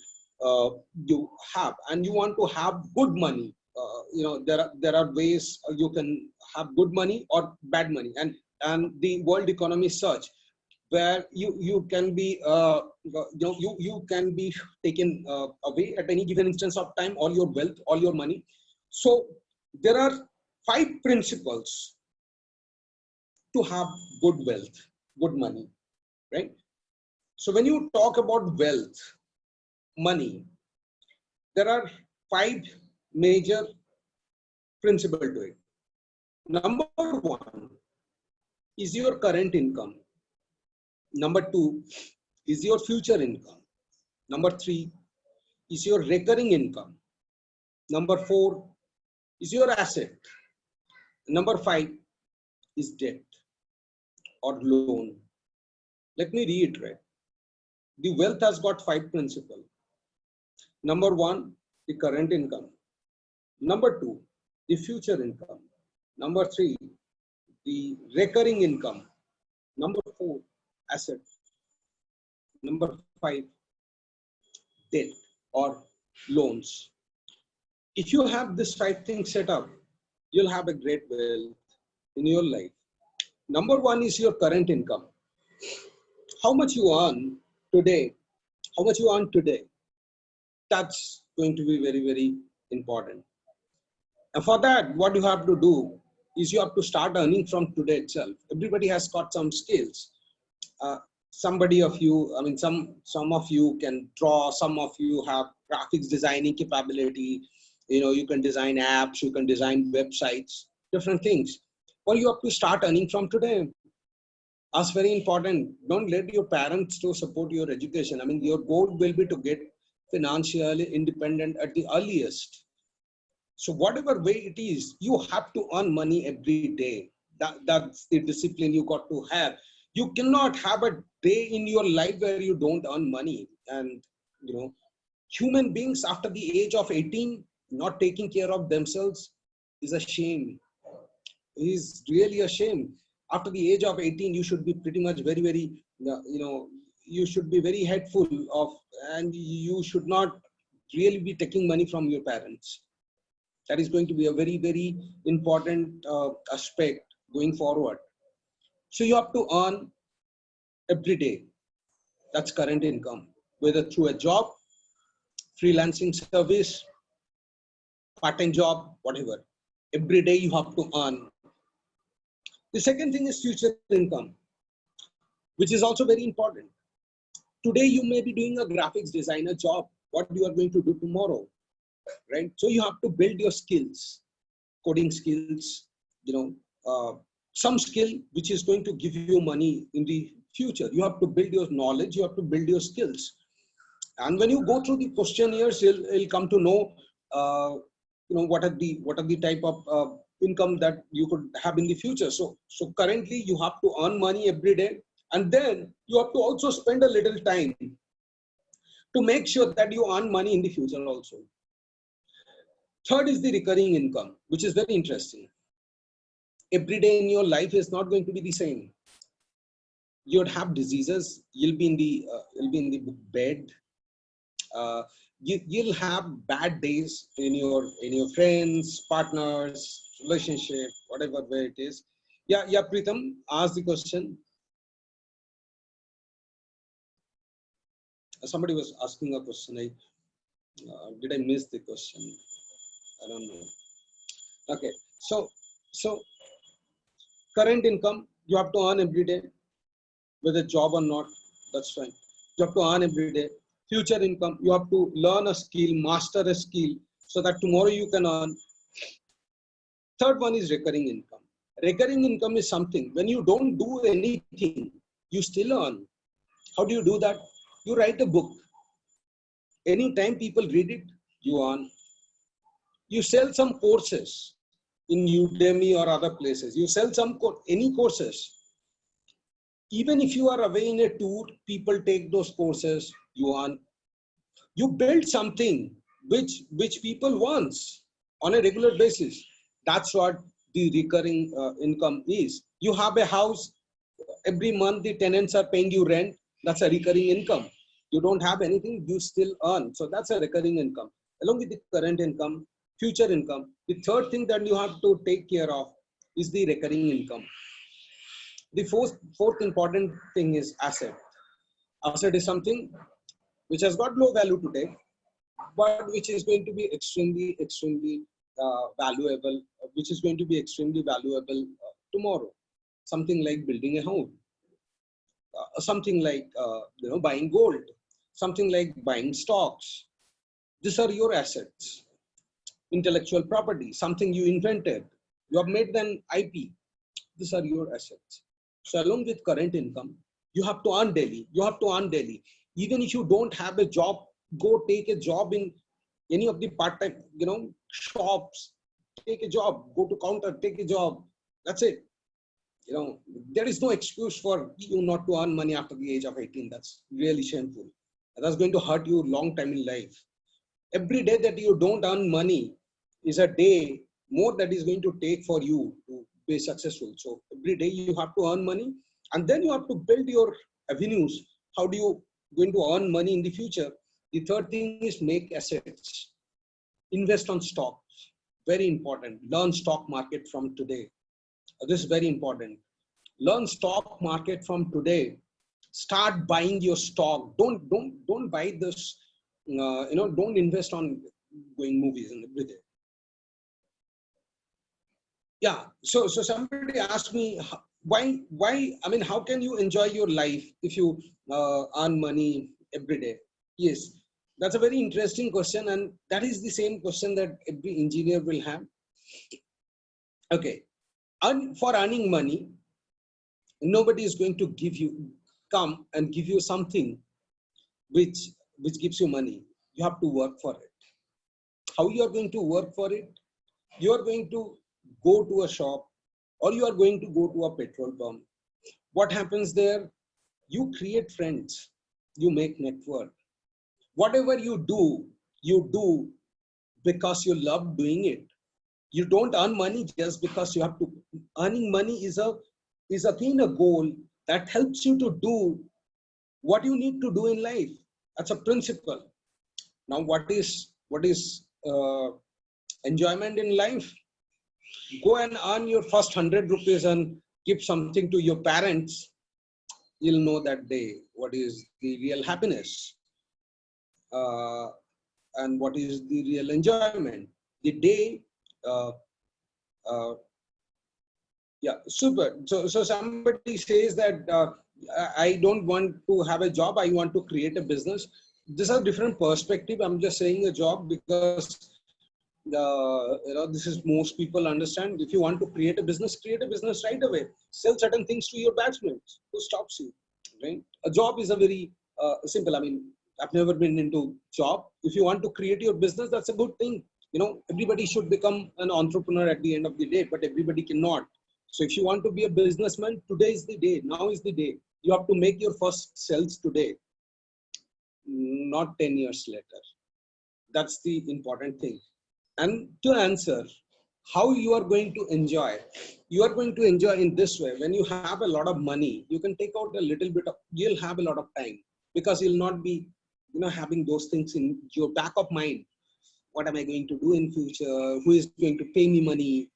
you have, and you want to have good money. There are ways you can have good money or bad money, and the world economy is such where you can be you can be taken away at any given instance of time, all your wealth, all your money. So there are 5 principles to have good wealth, good money, right? So when you talk about wealth, money, there are 5 major principles to it. Number 1 is your current income. Number 2 is your future income. Number 3 is your recurring income. Number 4 is your asset. Number 5 is debt or loan. Let me reiterate. The wealth has got 5 principles. Number 1, the current income. Number 2, the future income. Number 3, the recurring income. Number 4, asset. Number 5, debt or loans. If you have these 5 things set up, you'll have a great wealth in your life. Number 1 is your current income. How much you earn today, that's going to be very, very important. And for that, what you have to do is you have to start earning from today itself. Everybody has got some skills. Somebody of you, I mean, some of you can draw, some of you have graphics designing capability. You can design apps, you can design websites, different things. Well, you have to start earning from today. That's very important. Don't let your parents to support your education. I mean, your goal will be to get financially independent at the earliest. So whatever way it is, you have to earn money every day. That's the discipline you got to have. You cannot have a day in your life where you don't earn money. And, human beings after the age of 18 not taking care of themselves is a shame. It is really a shame. After the age of 18, you should be pretty much very, very, you should be very headful of, and you should not really be taking money from your parents. That is going to be a very, very important aspect going forward. So you have to earn every day. That's current income, whether through a job, freelancing service, part-time job, whatever. Every day you have to earn. The second thing is future income, which is also very important. Today you may be doing a graphics designer job. What you are going to do tomorrow, right? So you have to build your skills, coding skills, some skill which is going to give you money in the future. You have to build your knowledge, you have to build your skills. And when you go through the questionnaires, you'll come to know, what are the type of income that you could have in the future. So currently you have to earn money every day, and then you have to also spend a little time to make sure that you earn money in the future also. Third is the recurring income, which is very interesting. Every day in your life is not going to be the same. You'd have diseases. You'll be in the bed. You'll have bad days in your friends, partners, relationship, whatever way it is. Yeah, Pritam, ask the question. Somebody was asking a question. Did I miss the question? I don't know. Okay, so current income you have to earn every day, whether job or not. That's fine. You have to earn every day. Future income, you have to learn a skill, master a skill, so that tomorrow you can earn. Third one is recurring income. Recurring income is something when you don't do anything, you still earn. How do you do that? You write a book. Anytime people read it, you earn. You sell some courses in Udemy or other places. You sell any courses. Even if you are away in a tour, people take those courses, you earn. You build something which people want on a regular basis. That's what the recurring income is. You have a house, every month the tenants are paying you rent. That's a recurring income. You don't have anything, you still earn. So that's a recurring income. Along with the current income, future income, the third thing that you have to take care of is the recurring income. The fourth important thing is asset. Asset is something which has got low value today, but which is going to be extremely valuable, which is going to be extremely valuable tomorrow. Something like building a home, something like buying gold, something like buying stocks. These are your assets. Intellectual property, something you invented, you have made an IP. These are your assets. So along with current income, you have to earn daily. You have to earn daily. Even if you don't have a job, go take a job in any of the part-time, shops. Take a job. Go to counter. Take a job. That's it. There is no excuse for you not to earn money after the age of 18. That's really shameful. That's going to hurt you long time in life. Every day that you don't earn money is a day more that is going to take for you to be successful. So every day you have to earn money, and then you have to build your avenues. How do you going to earn money in the future? The third thing is make assets. Invest on stocks. Very important. Learn stock market from today. This is very important. Learn stock market from today. Start buying your stock. Don't buy this. Don't invest on going movies and everything. Yeah. So somebody asked me why. I mean, how can you enjoy your life if you earn money every day? Yes, that's a very interesting question, and that is the same question that every engineer will have. Okay. For earning money, nobody is going to come and give you something which gives you money. You have to work for it. How you are going to work for it? You are going to go to a shop, or you are going to go to a petrol pump. What happens there? You create friends. You make network. Whatever you do because you love doing it. You don't earn money just because you have to. Earning money is again a goal that helps you to do what you need to do in life. That's a principle. Now, what is enjoyment in life? Go and earn your first 100 rupees and give something to your parents. You'll know that day what is the real happiness and what is the real enjoyment. The day. Yeah, super. So somebody says that I don't want to have a job. I want to create a business. This is a different perspective. I'm just saying a job because this is most people understand. If you want to create a business right away. Sell certain things to your batchmates. Who stops you? Right? A job is a very simple. I mean, I've never been into job. If you want to create your business, that's a good thing. Everybody should become an entrepreneur at the end of the day, but everybody cannot. So if you want to be a businessman, today is the day. Now is the day. You have to make your first sales today, not 10 years later. That's the important thing. And to answer how you are going to enjoy, you are going to enjoy in this way. When you have a lot of money, you can take out a little bit of, you'll have a lot of time because you'll not be, having those things in your back of mind. What am I going to do in future? Who is going to pay me money?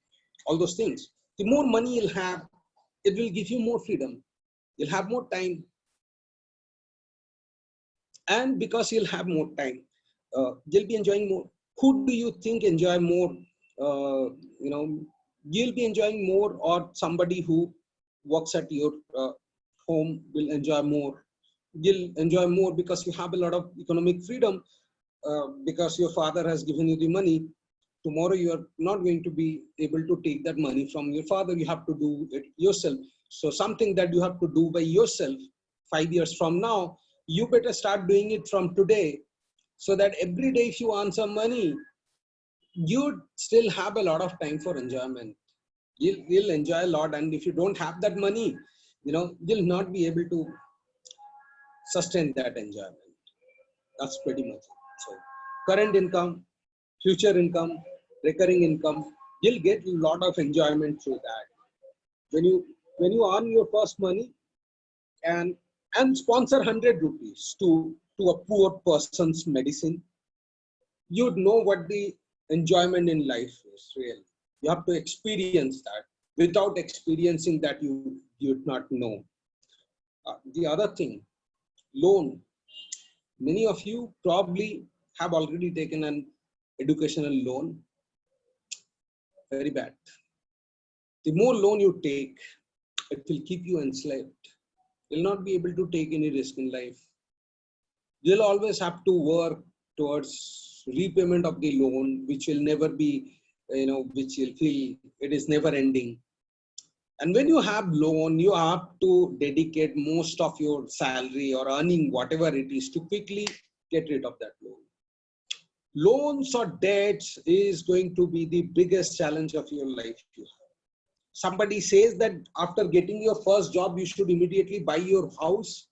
All those things. The more money you'll have, it will give you more freedom. You'll have more time. And because you'll have more time, you'll be enjoying more. Who do you think enjoy more? You'll be enjoying more, or somebody who works at your home will enjoy more. You'll enjoy more because you have a lot of economic freedom, because your father has given you the money. Tomorrow you are not going to be able to take that money from your father. You have to do it yourself. So something that you have to do by yourself 5 years from now, you better start doing it from today, so that every day if you earn some money, you still have a lot of time for enjoyment. You'll enjoy a lot. And if you don't have that money, you'll not be able to sustain that enjoyment. That's pretty much it. So current income, future income, recurring income, you'll get a lot of enjoyment through that. When you earn your first money and sponsor 100 rupees to to a poor person's medicine, you'd know what the enjoyment in life is really. You have to experience that. Without experiencing that, you'd not know. The other thing, loan. Many of you probably have already taken an educational loan. Very bad. The more loan you take, it will keep you enslaved. You'll not be able to take any risk in life. You'll always have to work towards repayment of the loan, which will never be, which you'll feel it is never ending. And when you have loan, you have to dedicate most of your salary or earning, whatever it is, to quickly get rid of that loan. Loans or debts is going to be the biggest challenge of your life. Somebody says that after getting your first job, you should immediately buy your house,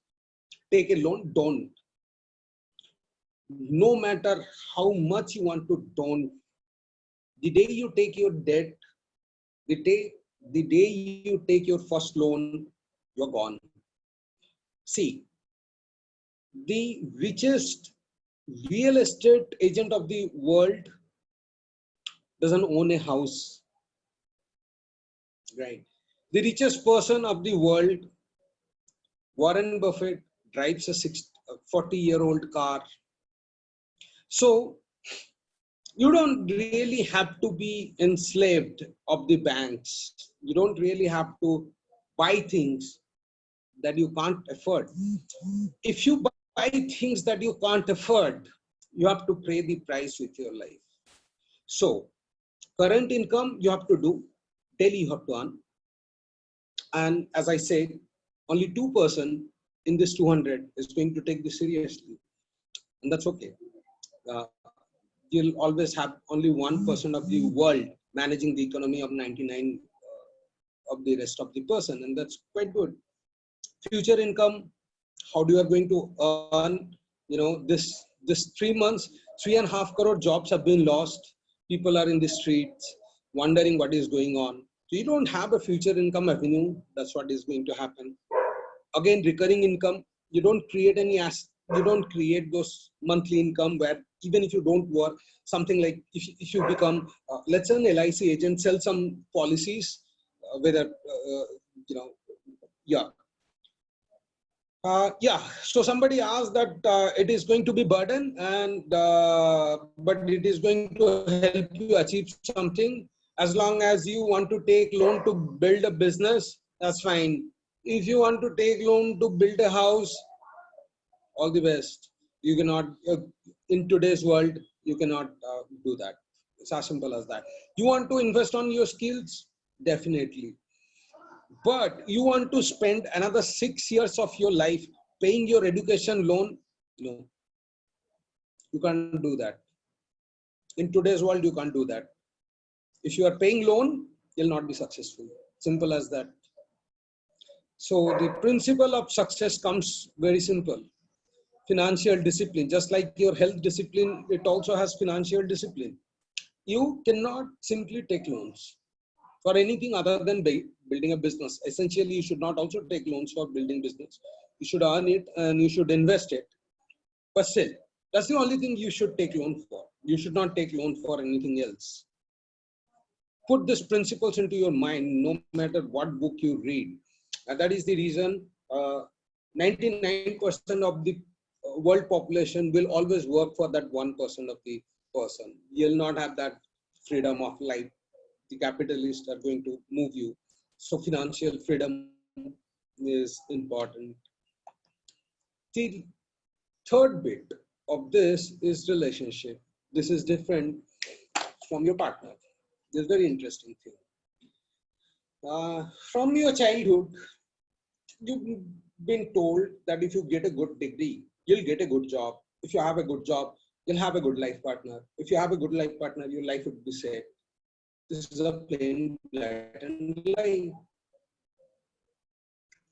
take a loan. Don't. No matter how much you want to, don't. The day you take your debt, the day you take your first loan, you're gone. See, the richest real estate agent of the world doesn't own a house, right? The richest person of the world, Warren Buffett, drives a 40-year-old car. So you don't really have to be enslaved of the banks. You don't really have to buy things that you can't afford. If you buy things that you can't afford, you have to pay the price with your life. So current income you have to do, daily you have to earn. And as I said, only 2% in this 200 is going to take this seriously. And that's okay. You'll always have only 1% of the world managing the economy of 99 of the rest of the person. And that's quite good. Future income, how you are going to earn, this 3 months, 3.5 crore jobs have been lost. People are in the streets wondering what is going on. So you don't have a future income avenue. That's what is going to happen. Again, recurring income, you don't create any asset. You don't create those monthly income where even if you don't work, something like if you become, let's say an LIC agent, sell some policies, so somebody asked that it is going to be burden but it is going to help you achieve something. As long as you want to take loan to build a business, that's fine. If you want to take loan to build a house, all the best. You cannot, in today's world, you cannot do that. It's as simple as that. You want to invest on your skills? Definitely. But you want to spend another 6 years of your life paying your education loan? No. You can't do that. In today's world, you can't do that. If you are paying loan, you'll not be successful. Simple as that. So the principle of success comes very simple. Financial discipline, just like your health discipline, it also has financial discipline. You cannot simply take loans for anything other than building a business. Essentially, you should not also take loans for building business. You should earn it and you should invest it. But still, that's the only thing you should take loan for. You should not take loan for anything else. Put these principles into your mind no matter what book you read. And that is the reason 99% of the world population will always work for that 1% of the person. You'll not have that freedom of life. The capitalists are going to move you. So financial freedom is important. The third bit of this is relationship. This is different from your partner. This is very interesting thing. From your childhood, you've been told that if you get a good degree, you'll get a good job. If you have a good job, you'll have a good life partner. If you have a good life partner, your life would be set. This is a plain, blatant lie.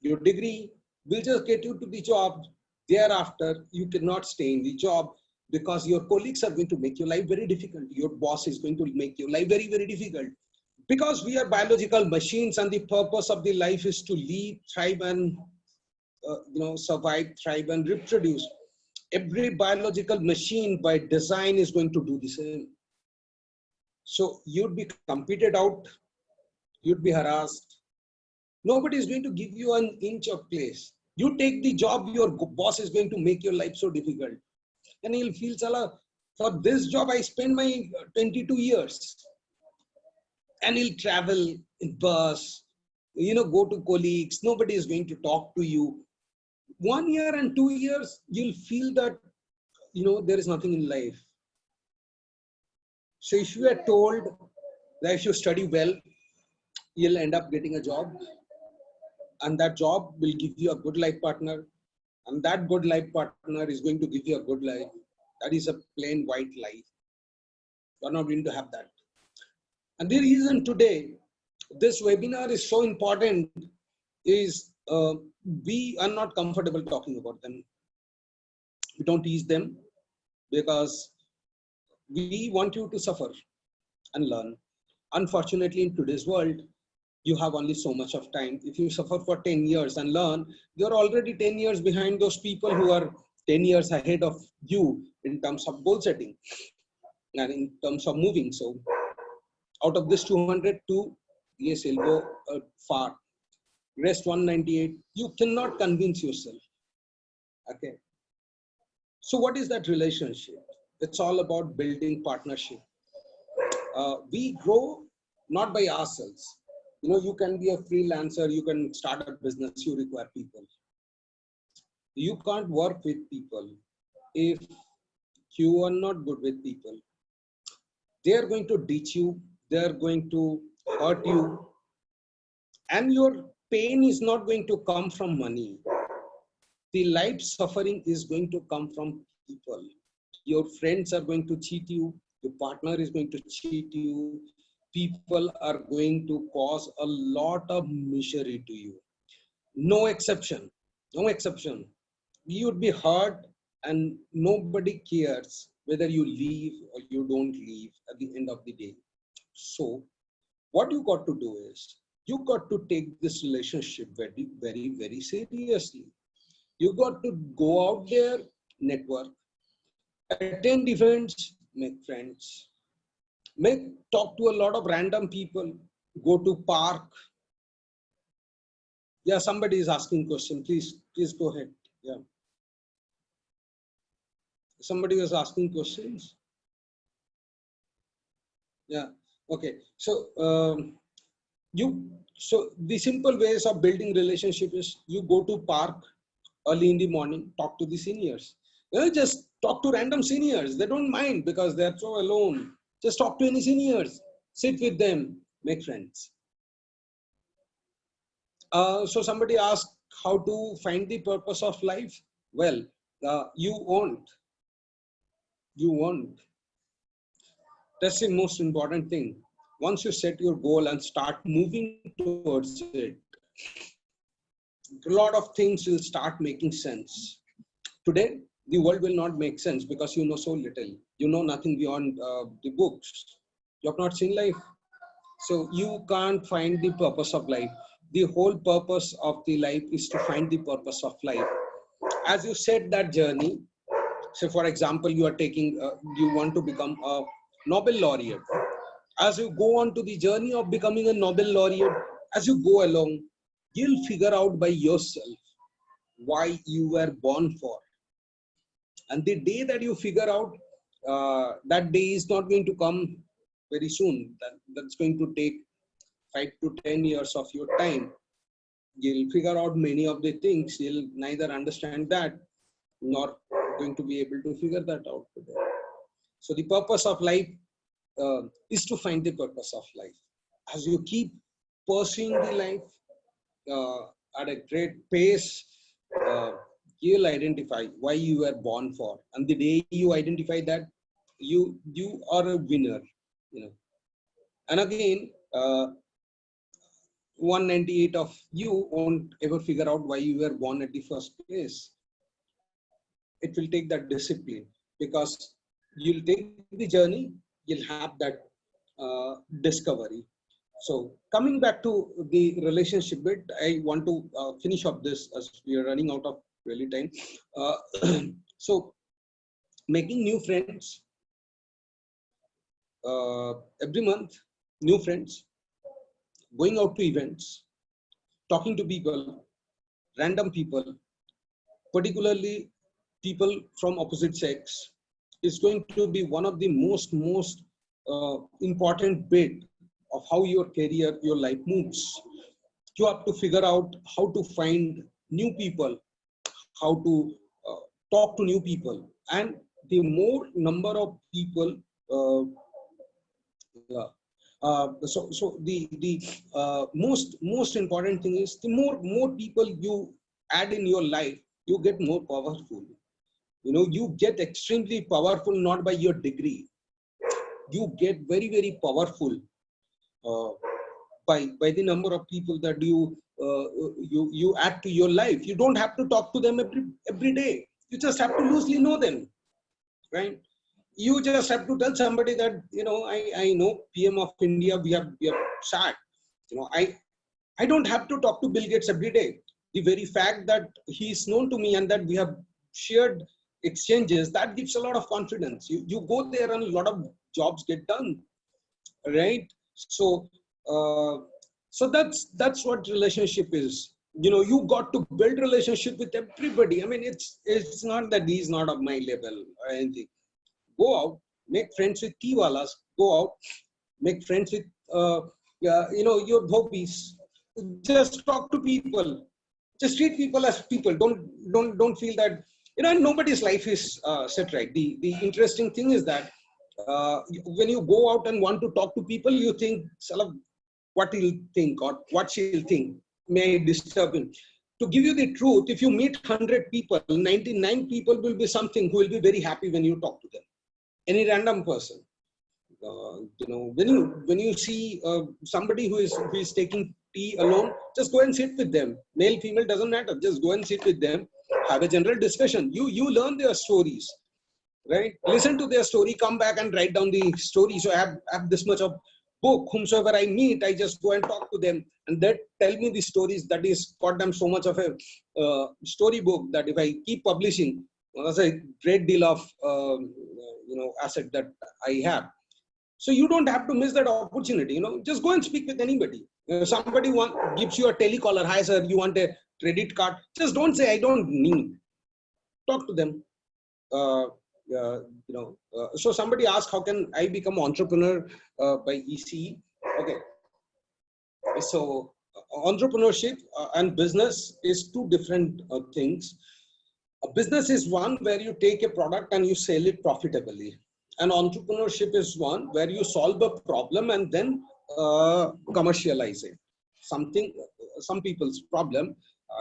Your degree will just get you to the job. Thereafter, you cannot stay in the job because your colleagues are going to make your life very difficult. Your boss is going to make your life very, very difficult. Because we are biological machines and the purpose of the life is to live, thrive and survive, thrive and reproduce. Every biological machine by design is going to do the same. So you'd be competed out, you'd be harassed. Nobody is going to give you an inch of place. You take the job, your boss is going to make your life so difficult. And you'll feel, Salah, for this job, I spent my 22 years. And you'll travel in bus, go to colleagues. Nobody is going to talk to you. 1 year and 2 years, you'll feel that, there is nothing in life. So if you are told that if you study well, you'll end up getting a job, and that job will give you a good life partner, and that good life partner is going to give you a good life, that is a plain white lie. You're not going to have that. And the reason today this webinar is so important is we are not comfortable talking about them. We don't teach them because we want you to suffer and learn. Unfortunately, in today's world, you have only so much of time. If you suffer for 10 years and learn, you're already 10 years behind those people who are 10 years ahead of you in terms of goal setting and in terms of moving. So out of this 202, yes, you'll go far. Rest 198, you cannot convince yourself. Okay. So what is that relationship? It's all about building partnership. We grow not by ourselves. You can be a freelancer, you can start a business, you require people. You can't work with people if you are not good with people. They are going to ditch you, they are going to hurt you, and your pain is not going to come from money. The life suffering is going to come from people. Your friends are going to cheat you, your partner is going to cheat you, people are going to cause a lot of misery to you. No exception, no exception. You would be hurt and nobody cares whether you leave or you don't leave at the end of the day. So what you got to do is, you got to take this relationship very, very, very seriously. You got to go out there, network, attend events, make friends, talk to a lot of random people, go to park. Yeah, somebody is asking question. Please go ahead. Yeah. Somebody was asking questions. Yeah. Okay. So so the simple ways of building relationship is, you go to park early in the morning, talk to the seniors. Just talk to random seniors. They don't mind because they're so alone. Just talk to any seniors, sit with them, make friends. So somebody asked how to find the purpose of life. Well, you won't. You won't. That's the most important thing. Once you set your goal and start moving towards it, a lot of things will start making sense. Today, the world will not make sense because you know so little. You know nothing beyond the books. You have not seen life. So you can't find the purpose of life. The whole purpose of the life is to find the purpose of life. As you set that journey, so for example, you are taking, you want to become a Nobel laureate. As you go on to the journey of becoming a Nobel laureate, as you go along, you'll figure out by yourself why you were born for. And the day that you figure out, that day is not going to come very soon. That's going to take 5 to 10 years of your time. You'll figure out many of the things. You'll neither understand that nor going to be able to figure that out today. So the purpose of life is to find the purpose of life. As you keep pursuing the life at a great pace, you'll identify why you were born for. And the day you identify that, you are a winner. And again, 198 of you won't ever figure out why you were born at the first place. It will take that discipline, because you'll take the journey, you'll have that discovery. So coming back to the relationship bit, I want to finish up this as we are running out of really time. So making new friends every month, new friends, going out to events, talking to people, random people, particularly people from opposite sex, is going to be one of the most important bit of how your career, your life moves. You have to figure out how to find new people, how to talk to new people, and the more number of people. Yeah. So the most important thing is the more people you add in your life, you get more powerful. You know, you get extremely powerful not by your degree. You get very powerful uh, by the number of people that you add to your life. You don't have to talk to them every day. You just have to loosely know them, right? You just have to tell somebody that, you know, I know PM of India, we have chat. You know, I don't have to talk to Bill Gates every day. The very fact that he is known to me and that we have shared exchanges, that gives a lot of confidence. You go there and a lot of jobs get done, right? So uh, so that's what relationship is. You know, you got to build relationship with everybody. I mean, it's not that he's not of my level or anything. Go out, make friends with kiwalas. Go out, make friends with your dhopis. Just talk to people. Just treat people as people. Don't feel that, you know, nobody's life is set right. The interesting thing is that when you go out and want to talk to people, you think, "Salah, what he'll think or what she'll think may disturb him." To give you the truth, if you meet 100 people, 99 people will be something who will be very happy when you talk to them. Any random person. You know, when you see somebody who is taking tea alone, just go and sit with them. Male, female, doesn't matter. Just go and sit with them, have a general discussion. You learn their stories, right? Listen to their story, come back and write down the story. So I have this much of book. Whomsoever I meet, I just go and talk to them, and that tell me the stories. That is got them so much of a storybook that if I keep publishing, well, that's a great deal of asset that I have. So you don't have to miss that opportunity. You know, just go and speak with anybody. Somebody gives you a telecaller. Hi, sir, you want a credit card? Just don't say I don't need. Talk to them. So somebody asked, how can I become entrepreneur by ECE? Okay. So entrepreneurship and business is two different things. A business is one where you take a product and you sell it profitably. And entrepreneurship is one where you solve a problem and then commercialize it. Some people's problem,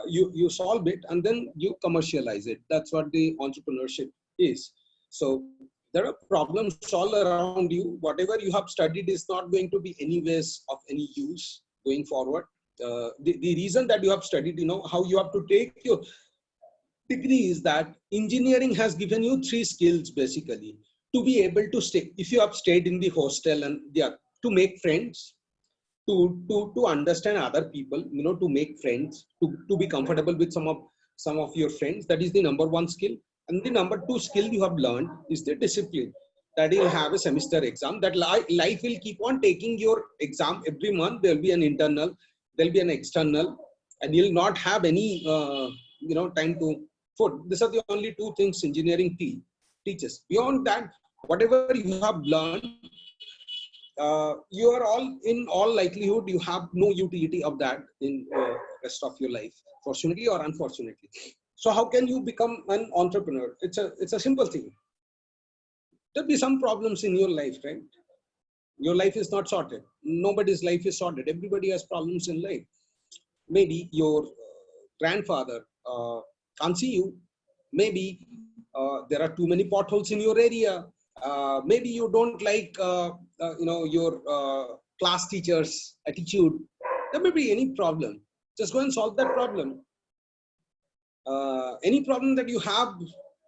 you solve it and then you commercialize it. That's what the entrepreneurship is. So there are problems all around you. Whatever you have studied is not going to be anyways of any use going forward. The reason that you have studied, you know, how you have to take your degree is that engineering has given you 3 skills basically to be able to stay. If you have stayed in the hostel and to make friends, to understand other people, you know, to make friends, to be comfortable with some of your friends. That is the number 1 skill. And the number 2 skill you have learned is the discipline. That you'll have a semester exam. That life will keep on taking your exam every month. There will be an internal, there will be an external, and you'll not have any time to food. These are the only 2 things engineering teaches. Beyond that, whatever you have learned, you are in all likelihood, you have no utility of that in rest of your life, fortunately or unfortunately. So how can you become an entrepreneur? It's a simple thing. There'll be some problems in your life, right? Your life is not sorted. Nobody's life is sorted. Everybody has problems in life. Maybe your grandfather can't see you. Maybe there are too many potholes in your area. Maybe you don't like your class teacher's attitude. There may be any problem. Just go and solve that problem. Any problem that you have,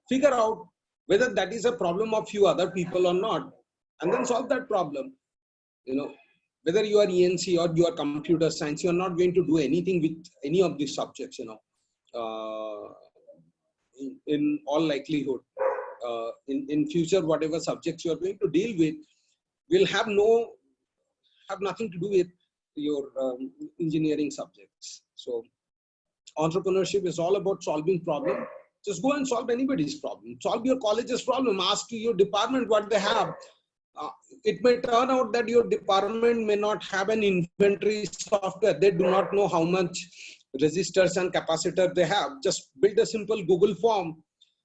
figure out whether that is a problem of few other people or not, and then solve that problem. You know, whether you are ENC or you are computer science, you are not going to do anything with any of these subjects, you know, in all likelihood. in future, whatever subjects you are going to deal with will have nothing to do with your engineering subjects. So entrepreneurship is all about solving problem. Just go and solve anybody's problem. Solve your college's problem. Ask your department what they have. It may turn out that your department may not have an inventory software. They do not know how much resistors and capacitor they have. Just build a simple Google form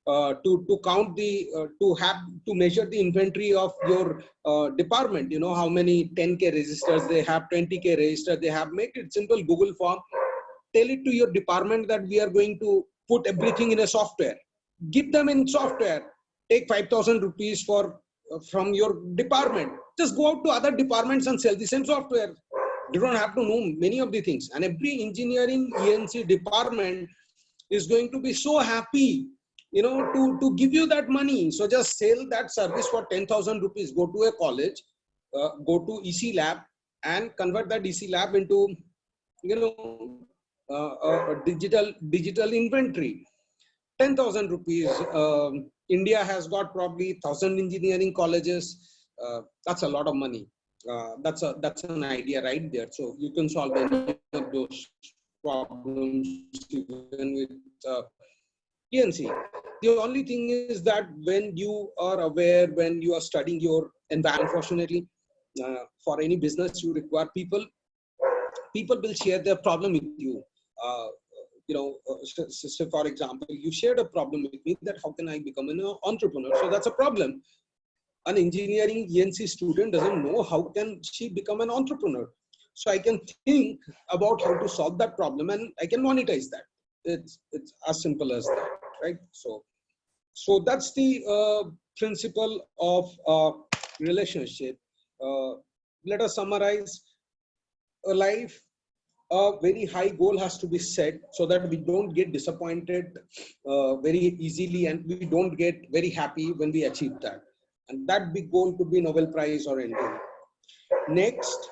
to count the to measure the inventory of your department. You know how many 10K resistors they have, 20K resistors they have. Make it simple Google form. Tell it to your department that we are going to put everything in a software. Give them in software. Take 5,000 rupees from your department. Just go out to other departments and sell the same software. You don't have to know many of the things. And every engineering ENC department is going to be so happy, you know, to give you that money. So just sell that service for 10,000 rupees. Go to a college, go to EC lab and convert that EC lab into, you know, digital inventory. 10,000 rupees. India has got probably 1,000 engineering colleges. That's a lot of money. That's an idea right there. So you can solve any of those problems even with ENC. The only thing is that when you are aware, when you are studying your environment, unfortunately, for any business you require people will share their problem with you. You know, so for example, you shared a problem with me that how can I become an entrepreneur? So that's a problem. An engineering ENC student doesn't know how can she become an entrepreneur. So I can think about how to solve that problem and I can monetize that. It's as simple as that, right? So that's the principle of relationship. Let us summarize. A life, a very high goal has to be set so that we don't get disappointed very easily and we don't get very happy when we achieve that. And that big goal could be Nobel Prize or anything. Next,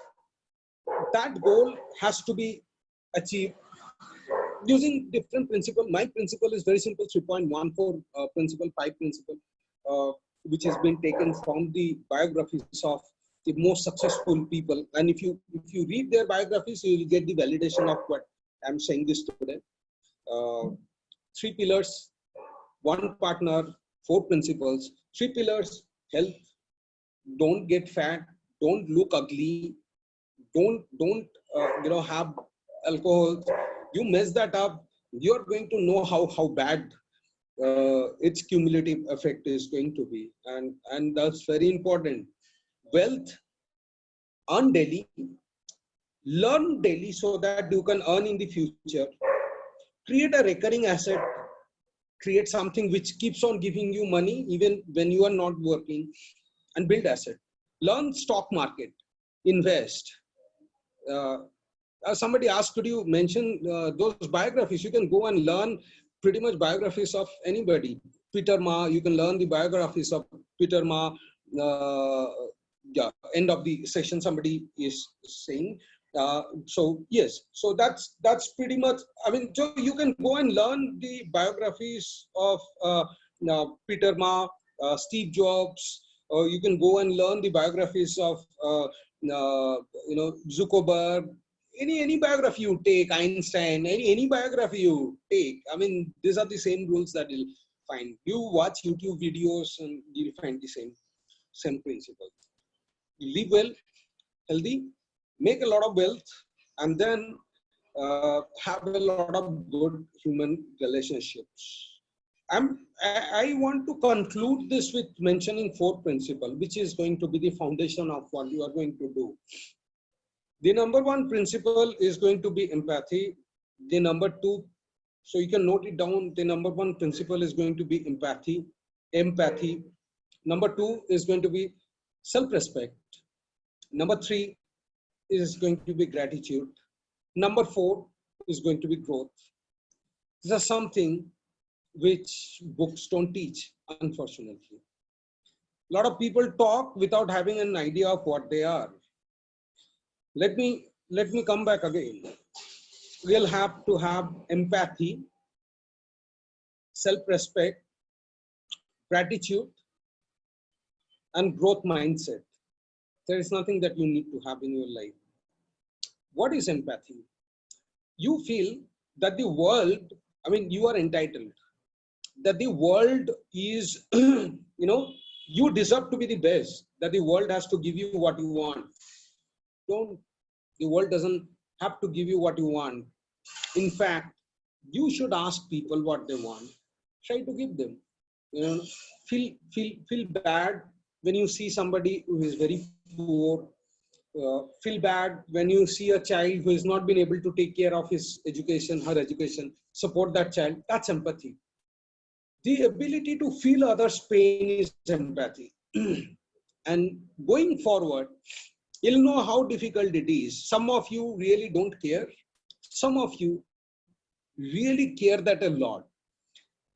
that goal has to be achieved using different principle. My principle is very simple, 3.14 principle, 5 principle, which has been taken from the biographies of the most successful people. And if you read their biographies, you will get the validation of what I'm saying this today. 3 pillars, 1 partner, 4 principles. 3 pillars: health, don't get fat, don't look ugly, don't you know, have alcohol. You mess that up, you're going to know how bad its cumulative effect is going to be. And that's very important. Wealth, earn daily, learn daily so that you can earn in the future. Create a recurring asset, create something which keeps on giving you money even when you are not working, and build asset. Learn stock market, invest. Somebody asked, could you mention those biographies? You can go and learn pretty much biographies of anybody. Peter Ma, you can learn the biographies of Peter Ma. Yeah, end of the session somebody is saying. So yes, so that's pretty much, I mean, so you can go and learn the biographies of Peter Ma, Steve Jobs, or you can go and learn the biographies of you know, Zuckerberg. Any biography you take, Einstein, any biography you take, I mean, these are the same rules that you'll find. You watch YouTube videos and you'll find the same principle. You live well, healthy, make a lot of wealth, and then have a lot of good human relationships. I want to conclude this with mentioning 4 principles, which is going to be the foundation of what you are going to do. The number 1 principle is going to be empathy. The number 2, so you can note it down, the number 1 principle is going to be empathy. Number 2 is going to be self-respect. Number 3 is going to be gratitude. Number 4 is going to be growth. These are something which books don't teach, unfortunately. A lot of people talk without having an idea of what they are. Let me come back again. We'll have to have empathy, self-respect, gratitude, and growth mindset. There is nothing that you need to have in your life. What is empathy? You feel that the world, you are entitled, that the world is, you deserve to be the best, that the world has to give you what you want. Don't, the world doesn't have to give you what you want. In fact, you should ask people what they want. Try to give them. Feel bad when you see somebody who is very poor. Feel bad when you see a child who has not been able to take care of his education, her education. Support that child. That's empathy. The ability to feel others' pain is empathy. And going forward, you'll know how difficult it is. Some of you really don't care. Some of you really care that a lot.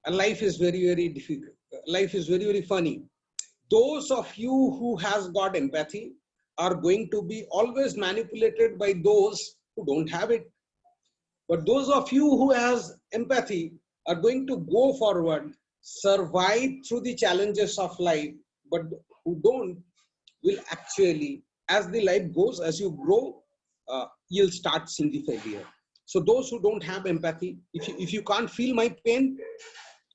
And life is very, very difficult. Life is very, very funny. Those of you who has got empathy are going to be always manipulated by those who don't have it. But those of you who has empathy are going to go forward, survive through the challenges of life, but who don't will actually, as the life goes, as you grow, you'll start seeing the failure. So those who don't have empathy, if you can't feel my pain,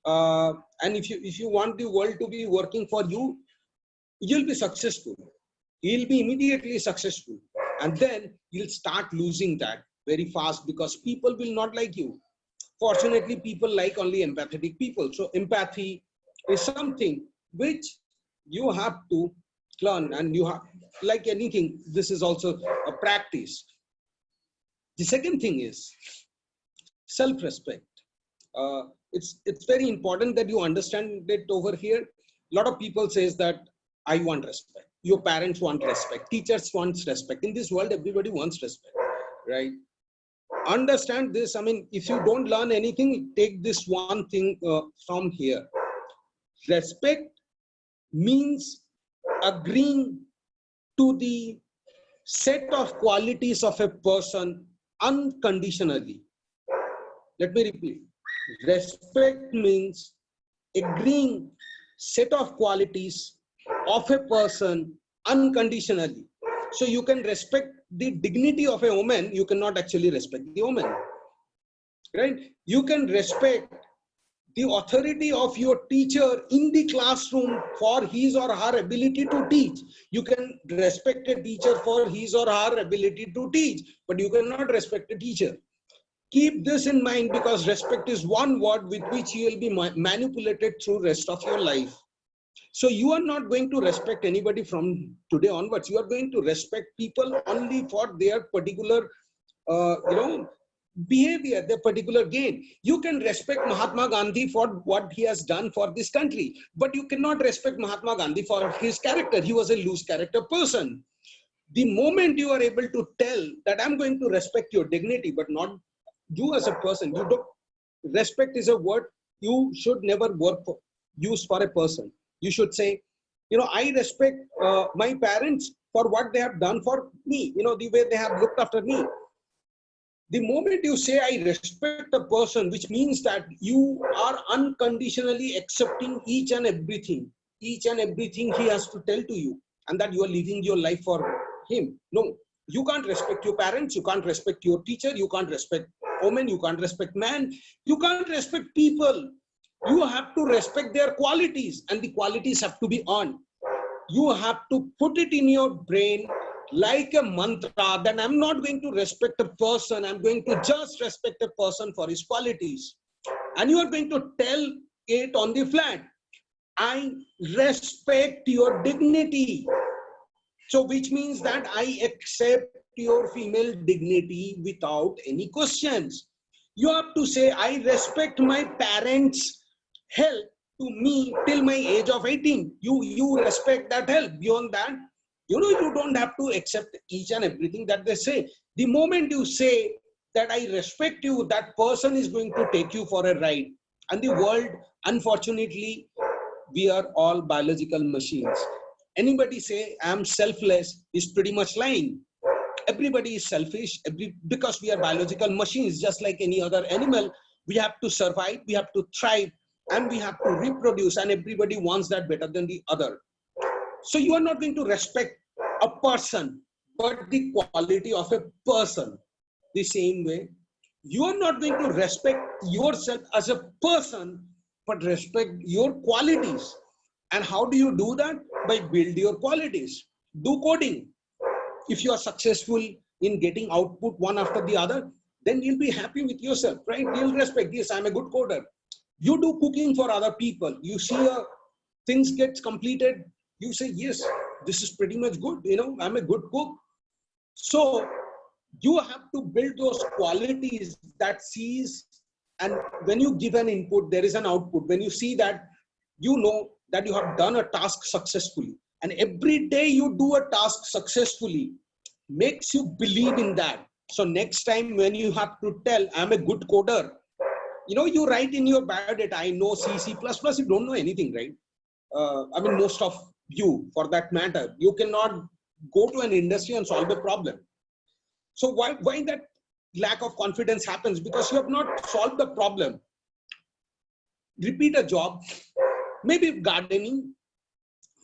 and if you want the world to be working for you, you'll be successful. You'll be immediately successful. And then you'll start losing that very fast because people will not like you. Fortunately, people like only empathetic people. So empathy is something which you have to learn, and you have, like anything, this is also a practice. The second thing is self-respect. It's very important that you understand it over here. A lot of people says that I want respect. Your parents want respect. Teachers want respect. In this world, everybody wants respect, right? Understand this. If you don't learn anything, take this one thing from here. Respect means agreeing to the set of qualities of a person unconditionally. Let me repeat. Respect means agreeing set of qualities of a person unconditionally. So you can respect the dignity of a woman, you cannot actually respect the woman, right? You can respect the authority of your teacher in the classroom for his or her ability to teach. You can respect a teacher for his or her ability to teach, but you cannot respect a teacher. Keep this in mind, because respect is one word with which you will be manipulated through the rest of your life. So you are not going to respect anybody from today onwards. You are going to respect people only for their particular, behavior, their particular gain. You can respect Mahatma Gandhi for what he has done for this country, but you cannot respect Mahatma Gandhi for his character. He was a loose character person. The moment you are able to tell that I'm going to respect your dignity, but not you as a person, you don't. Respect is a word you should never use for a person. You should say, I respect my parents for what they have done for me, the way they have looked after me. The moment you say, I respect a person, which means that you are unconditionally accepting each and everything he has to tell to you, and that you are living your life for him. No, you can't respect your parents, you can't respect your teacher, you can't respect women, you can't respect man, you can't respect people. You have to respect their qualities, and the qualities have to be on. You have to put it in your brain like a mantra that I'm not going to respect a person, I'm going to just respect a person for his qualities. And you are going to tell it on the flat, I respect your dignity. So which means that I accept your female dignity without any questions. You have to say, I respect my parents' help to me till my age of 18. You respect that help. Beyond that, you don't have to accept each and everything that they say. The moment you say that I respect you, that person is going to take you for a ride. And the world, unfortunately, we are all biological machines. Anybody say I'm selfless is pretty much lying. Everybody is selfish because we are biological machines, just like any other animal. We have to survive, we have to thrive. and we have to reproduce, and everybody wants that better than the other. So you are not going to respect a person, but the quality of a person. The same way, you are not going to respect yourself as a person, but respect your qualities. And how do you do that? By build your qualities. Do coding. If you are successful in getting output one after the other, then you'll be happy with yourself, right? You'll respect, yes, I'm a good coder. You do cooking for other people. You see things gets completed. You say, yes, this is pretty much good. I'm a good cook. So you have to build those qualities that sees, and when you give an input, there is an output. When you see that, you know that you have done a task successfully. And every day you do a task successfully makes you believe in that. So next time when you have to tell, I'm a good coder, you write in your biodata, I know C, C++, you don't know anything, right? Most of you, for that matter, you cannot go to an industry and solve a problem. So why that lack of confidence happens? Because you have not solved the problem. Repeat a job, maybe gardening,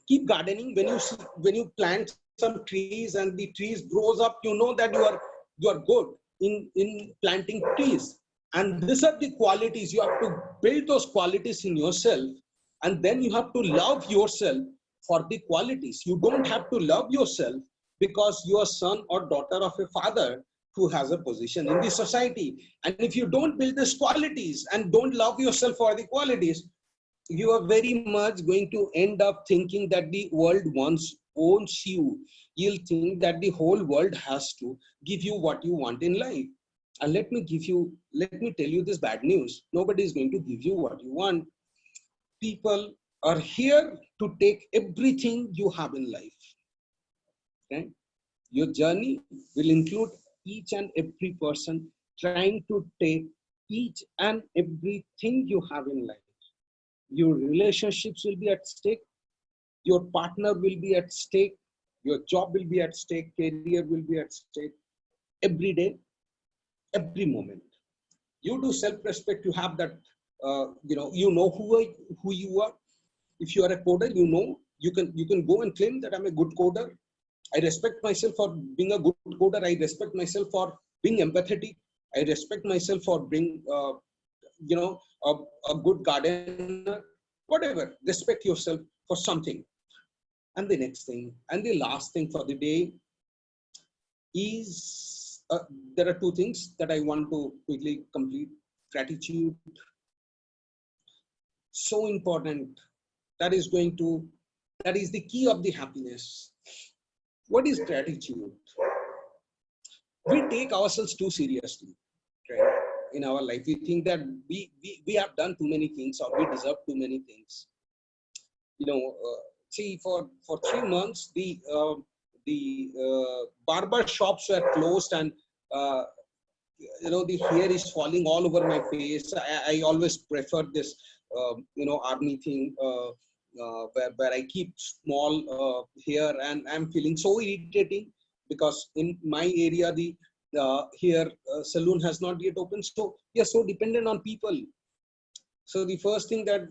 keep gardening. When you plant some trees and the trees grows up, you know that you are good in planting trees. And these are the qualities. You have to build those qualities in yourself, and then you have to love yourself for the qualities. You don't have to love yourself because you are son or daughter of a father who has a position in the society. And if you don't build these qualities and don't love yourself for the qualities, you are very much going to end up thinking that the world owns you. You'll think that the whole world has to give you what you want in life. And let me tell you this bad news. Nobody is going to give you what you want. People are here to take everything you have in life. Okay? Your journey will include each and every person trying to take each and everything you have in life. Your relationships will be at stake. Your partner will be at stake. Your job will be at stake. Career will be at stake. Every day, every moment. You do self-respect. You have that. You know who you are. If you are a coder, you can go and claim that I'm a good coder. I respect myself for being a good coder. I respect myself for being empathetic. I respect myself for being, a good gardener. Whatever. Respect yourself for something. And the next thing, and the last thing for the day is, there are two things that I want to quickly complete. Gratitude. So important. That is the key of the happiness. What is gratitude? We take ourselves too seriously, right? In our life, we think that we have done too many things, or we deserve too many things. See, for 3 months, the barber shops were closed, and the hair is falling all over my face. I always prefer this, army thing. Where I keep small hair, and I'm feeling so irritating because in my area the hair salon has not yet opened. So we are so dependent on people. So the first thing that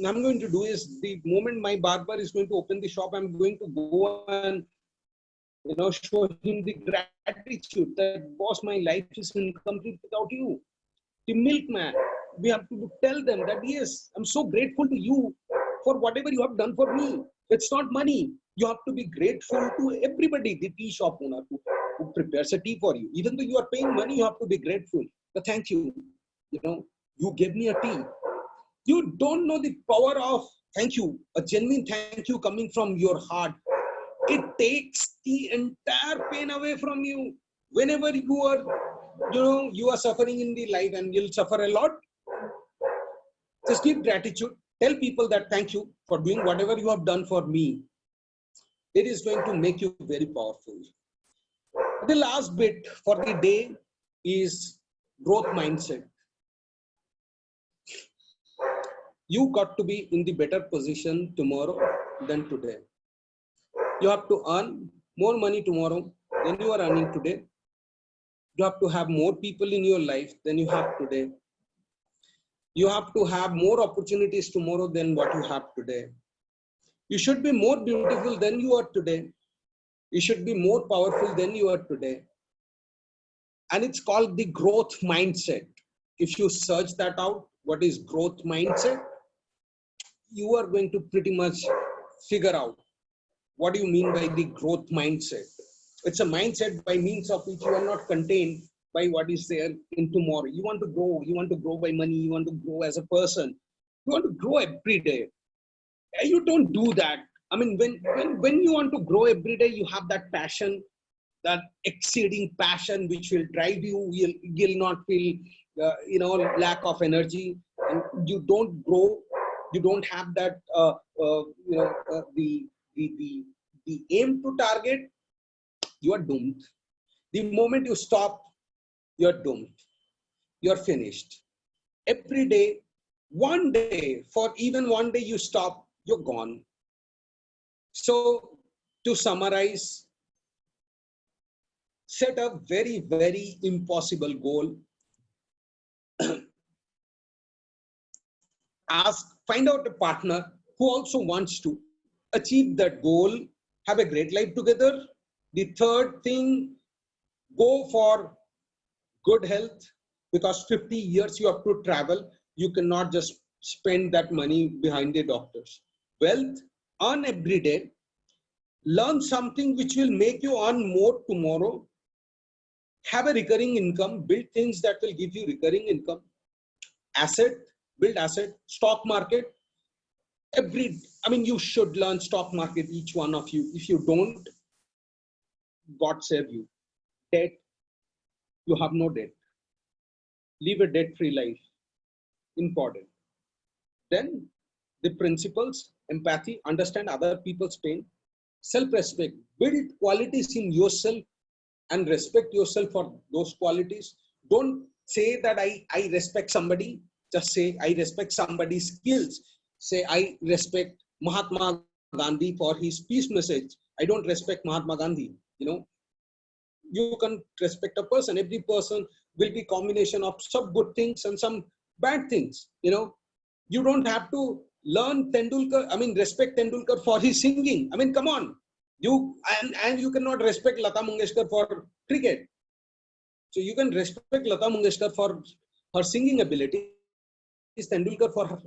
I'm going to do is, the moment my barber is going to open the shop, I'm going to go and show him the gratitude that, boss, my life is incomplete without you. The milkman, we have to tell them that, yes, I'm so grateful to you for whatever you have done for me. It's not money. You have to be grateful to everybody, the tea shop owner who prepares a tea for you. Even though you are paying money, you have to be grateful. But thank you. You gave me a tea. You don't know the power of thank you, a genuine thank you coming from your heart. It takes the entire pain away from you. Whenever you are suffering in the life, and you'll suffer a lot, just give gratitude. Tell people that thank you for doing whatever you have done for me. It is going to make you very powerful. The last bit for the day is growth mindset. You got to be in the better position tomorrow than today. You have to earn more money tomorrow than you are earning today. You have to have more people in your life than you have today. You have to have more opportunities tomorrow than what you have today. You should be more beautiful than you are today. You should be more powerful than you are today. And it's called the growth mindset. If you search that out, what is growth mindset, you are going to pretty much figure out what do you mean by the growth mindset. It's a mindset by means of which you are not contained by what is there in tomorrow. You want to grow by money, you want to grow as a person, you want to grow every day. You don't do that. I mean, when you want to grow every day, you have that passion, that exceeding passion which will drive you. You'll not feel lack of energy, and you don't grow. You don't have that the aim to target. You are doomed. The moment you stop, you're doomed. You're finished. Every day, one day, for even one day you stop, you're gone. So to summarize, set a very, very impossible goal. Find out a partner who also wants to achieve that goal, have a great life together. The third thing, go for good health, because 50 years you have to travel. You cannot just spend that money behind the doctors. Wealth, earn every day. Learn something which will make you earn more tomorrow. Have a recurring income, build things that will give you recurring income. Asset, build asset, stock market. You should learn stock market, each one of you. If you don't, God save you. Debt, you have no debt. Live a debt-free life. Important. Then the principles, empathy, understand other people's pain, self-respect, build qualities in yourself and respect yourself for those qualities. Don't say that I respect somebody. Just say I respect somebody's skills. Say I respect Mahatma Gandhi for his peace message. I don't respect Mahatma Gandhi. You can respect a person. Every person will be combination of some good things and some bad things. You don't have to learn Tendulkar, respect Tendulkar for his singing. Come on. You cannot respect Lata Mangeshkar for cricket. So you can respect Lata Mangeshkar for her singing abilities, Tendulkar for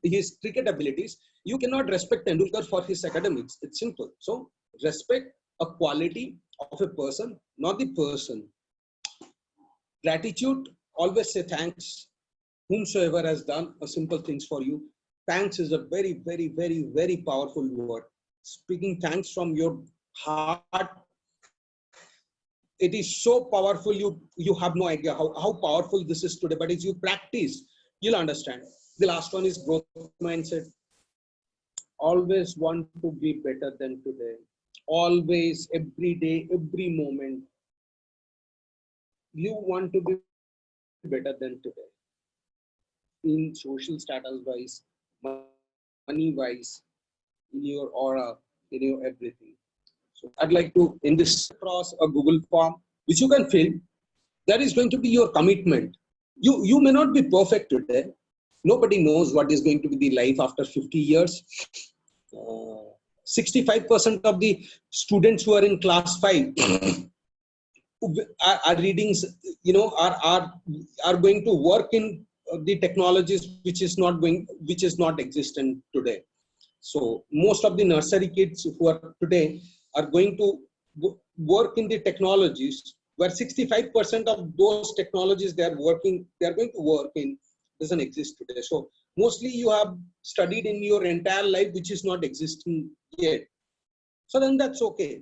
his cricket abilities. You cannot respect Tendulkar for his academics. It's simple. So respect a quality of a person, not the person. Gratitude, always say thanks. Whomsoever has done a simple things for you. Thanks is a very, very, very, very powerful word. Speaking thanks from your heart, it is so powerful. You have no idea how powerful this is today, but as you practice, you'll understand. The last one is growth mindset. Always want to be better than today. Always, every day, every moment, you want to be better than today. In social status wise, money wise, in your aura, in your everything. So I'd like to, in this, across a Google form, which you can fill. That is going to be your commitment. You may not be perfect today. Nobody knows what is going to be the life after 50 years. 65% of the students who are in class 5 are readings, are going to work in the technologies which is not existent today. So most of the nursery kids who are today are going to work in the technologies where 65% of those technologies they are going to work in doesn't exist today. So mostly you have studied in your entire life which is not existing yet. So then that's okay.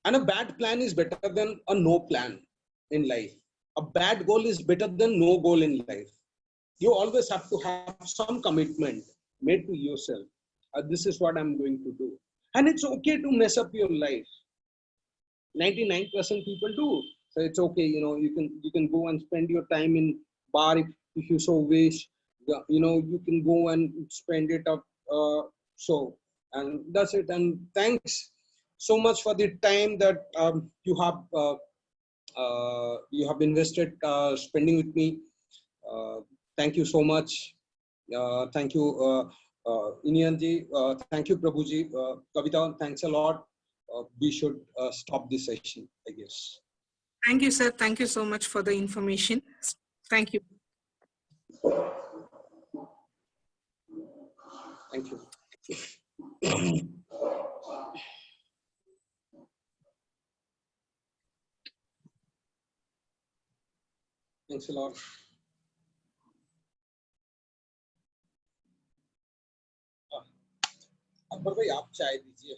And a bad plan is better than a no plan in life. A bad goal is better than no goal in life. You always have to have some commitment made to yourself. This is what I'm going to do. And it's okay to mess up your life. 99% people do. So it's okay, you can go and spend your time in bar if you so wish. You can go and spend it up. And that's it. And thanks so much for the time that you have invested spending with me. Thank you so much. Thank you, Inianji. Thank you, Prabhuji. Kavita, thanks a lot. We should stop this session, I guess. Thank you, sir. Thank you so much for the information. Thank you. Thank you. Thanks a lot. Akbar भाई आप चाय दीजिए.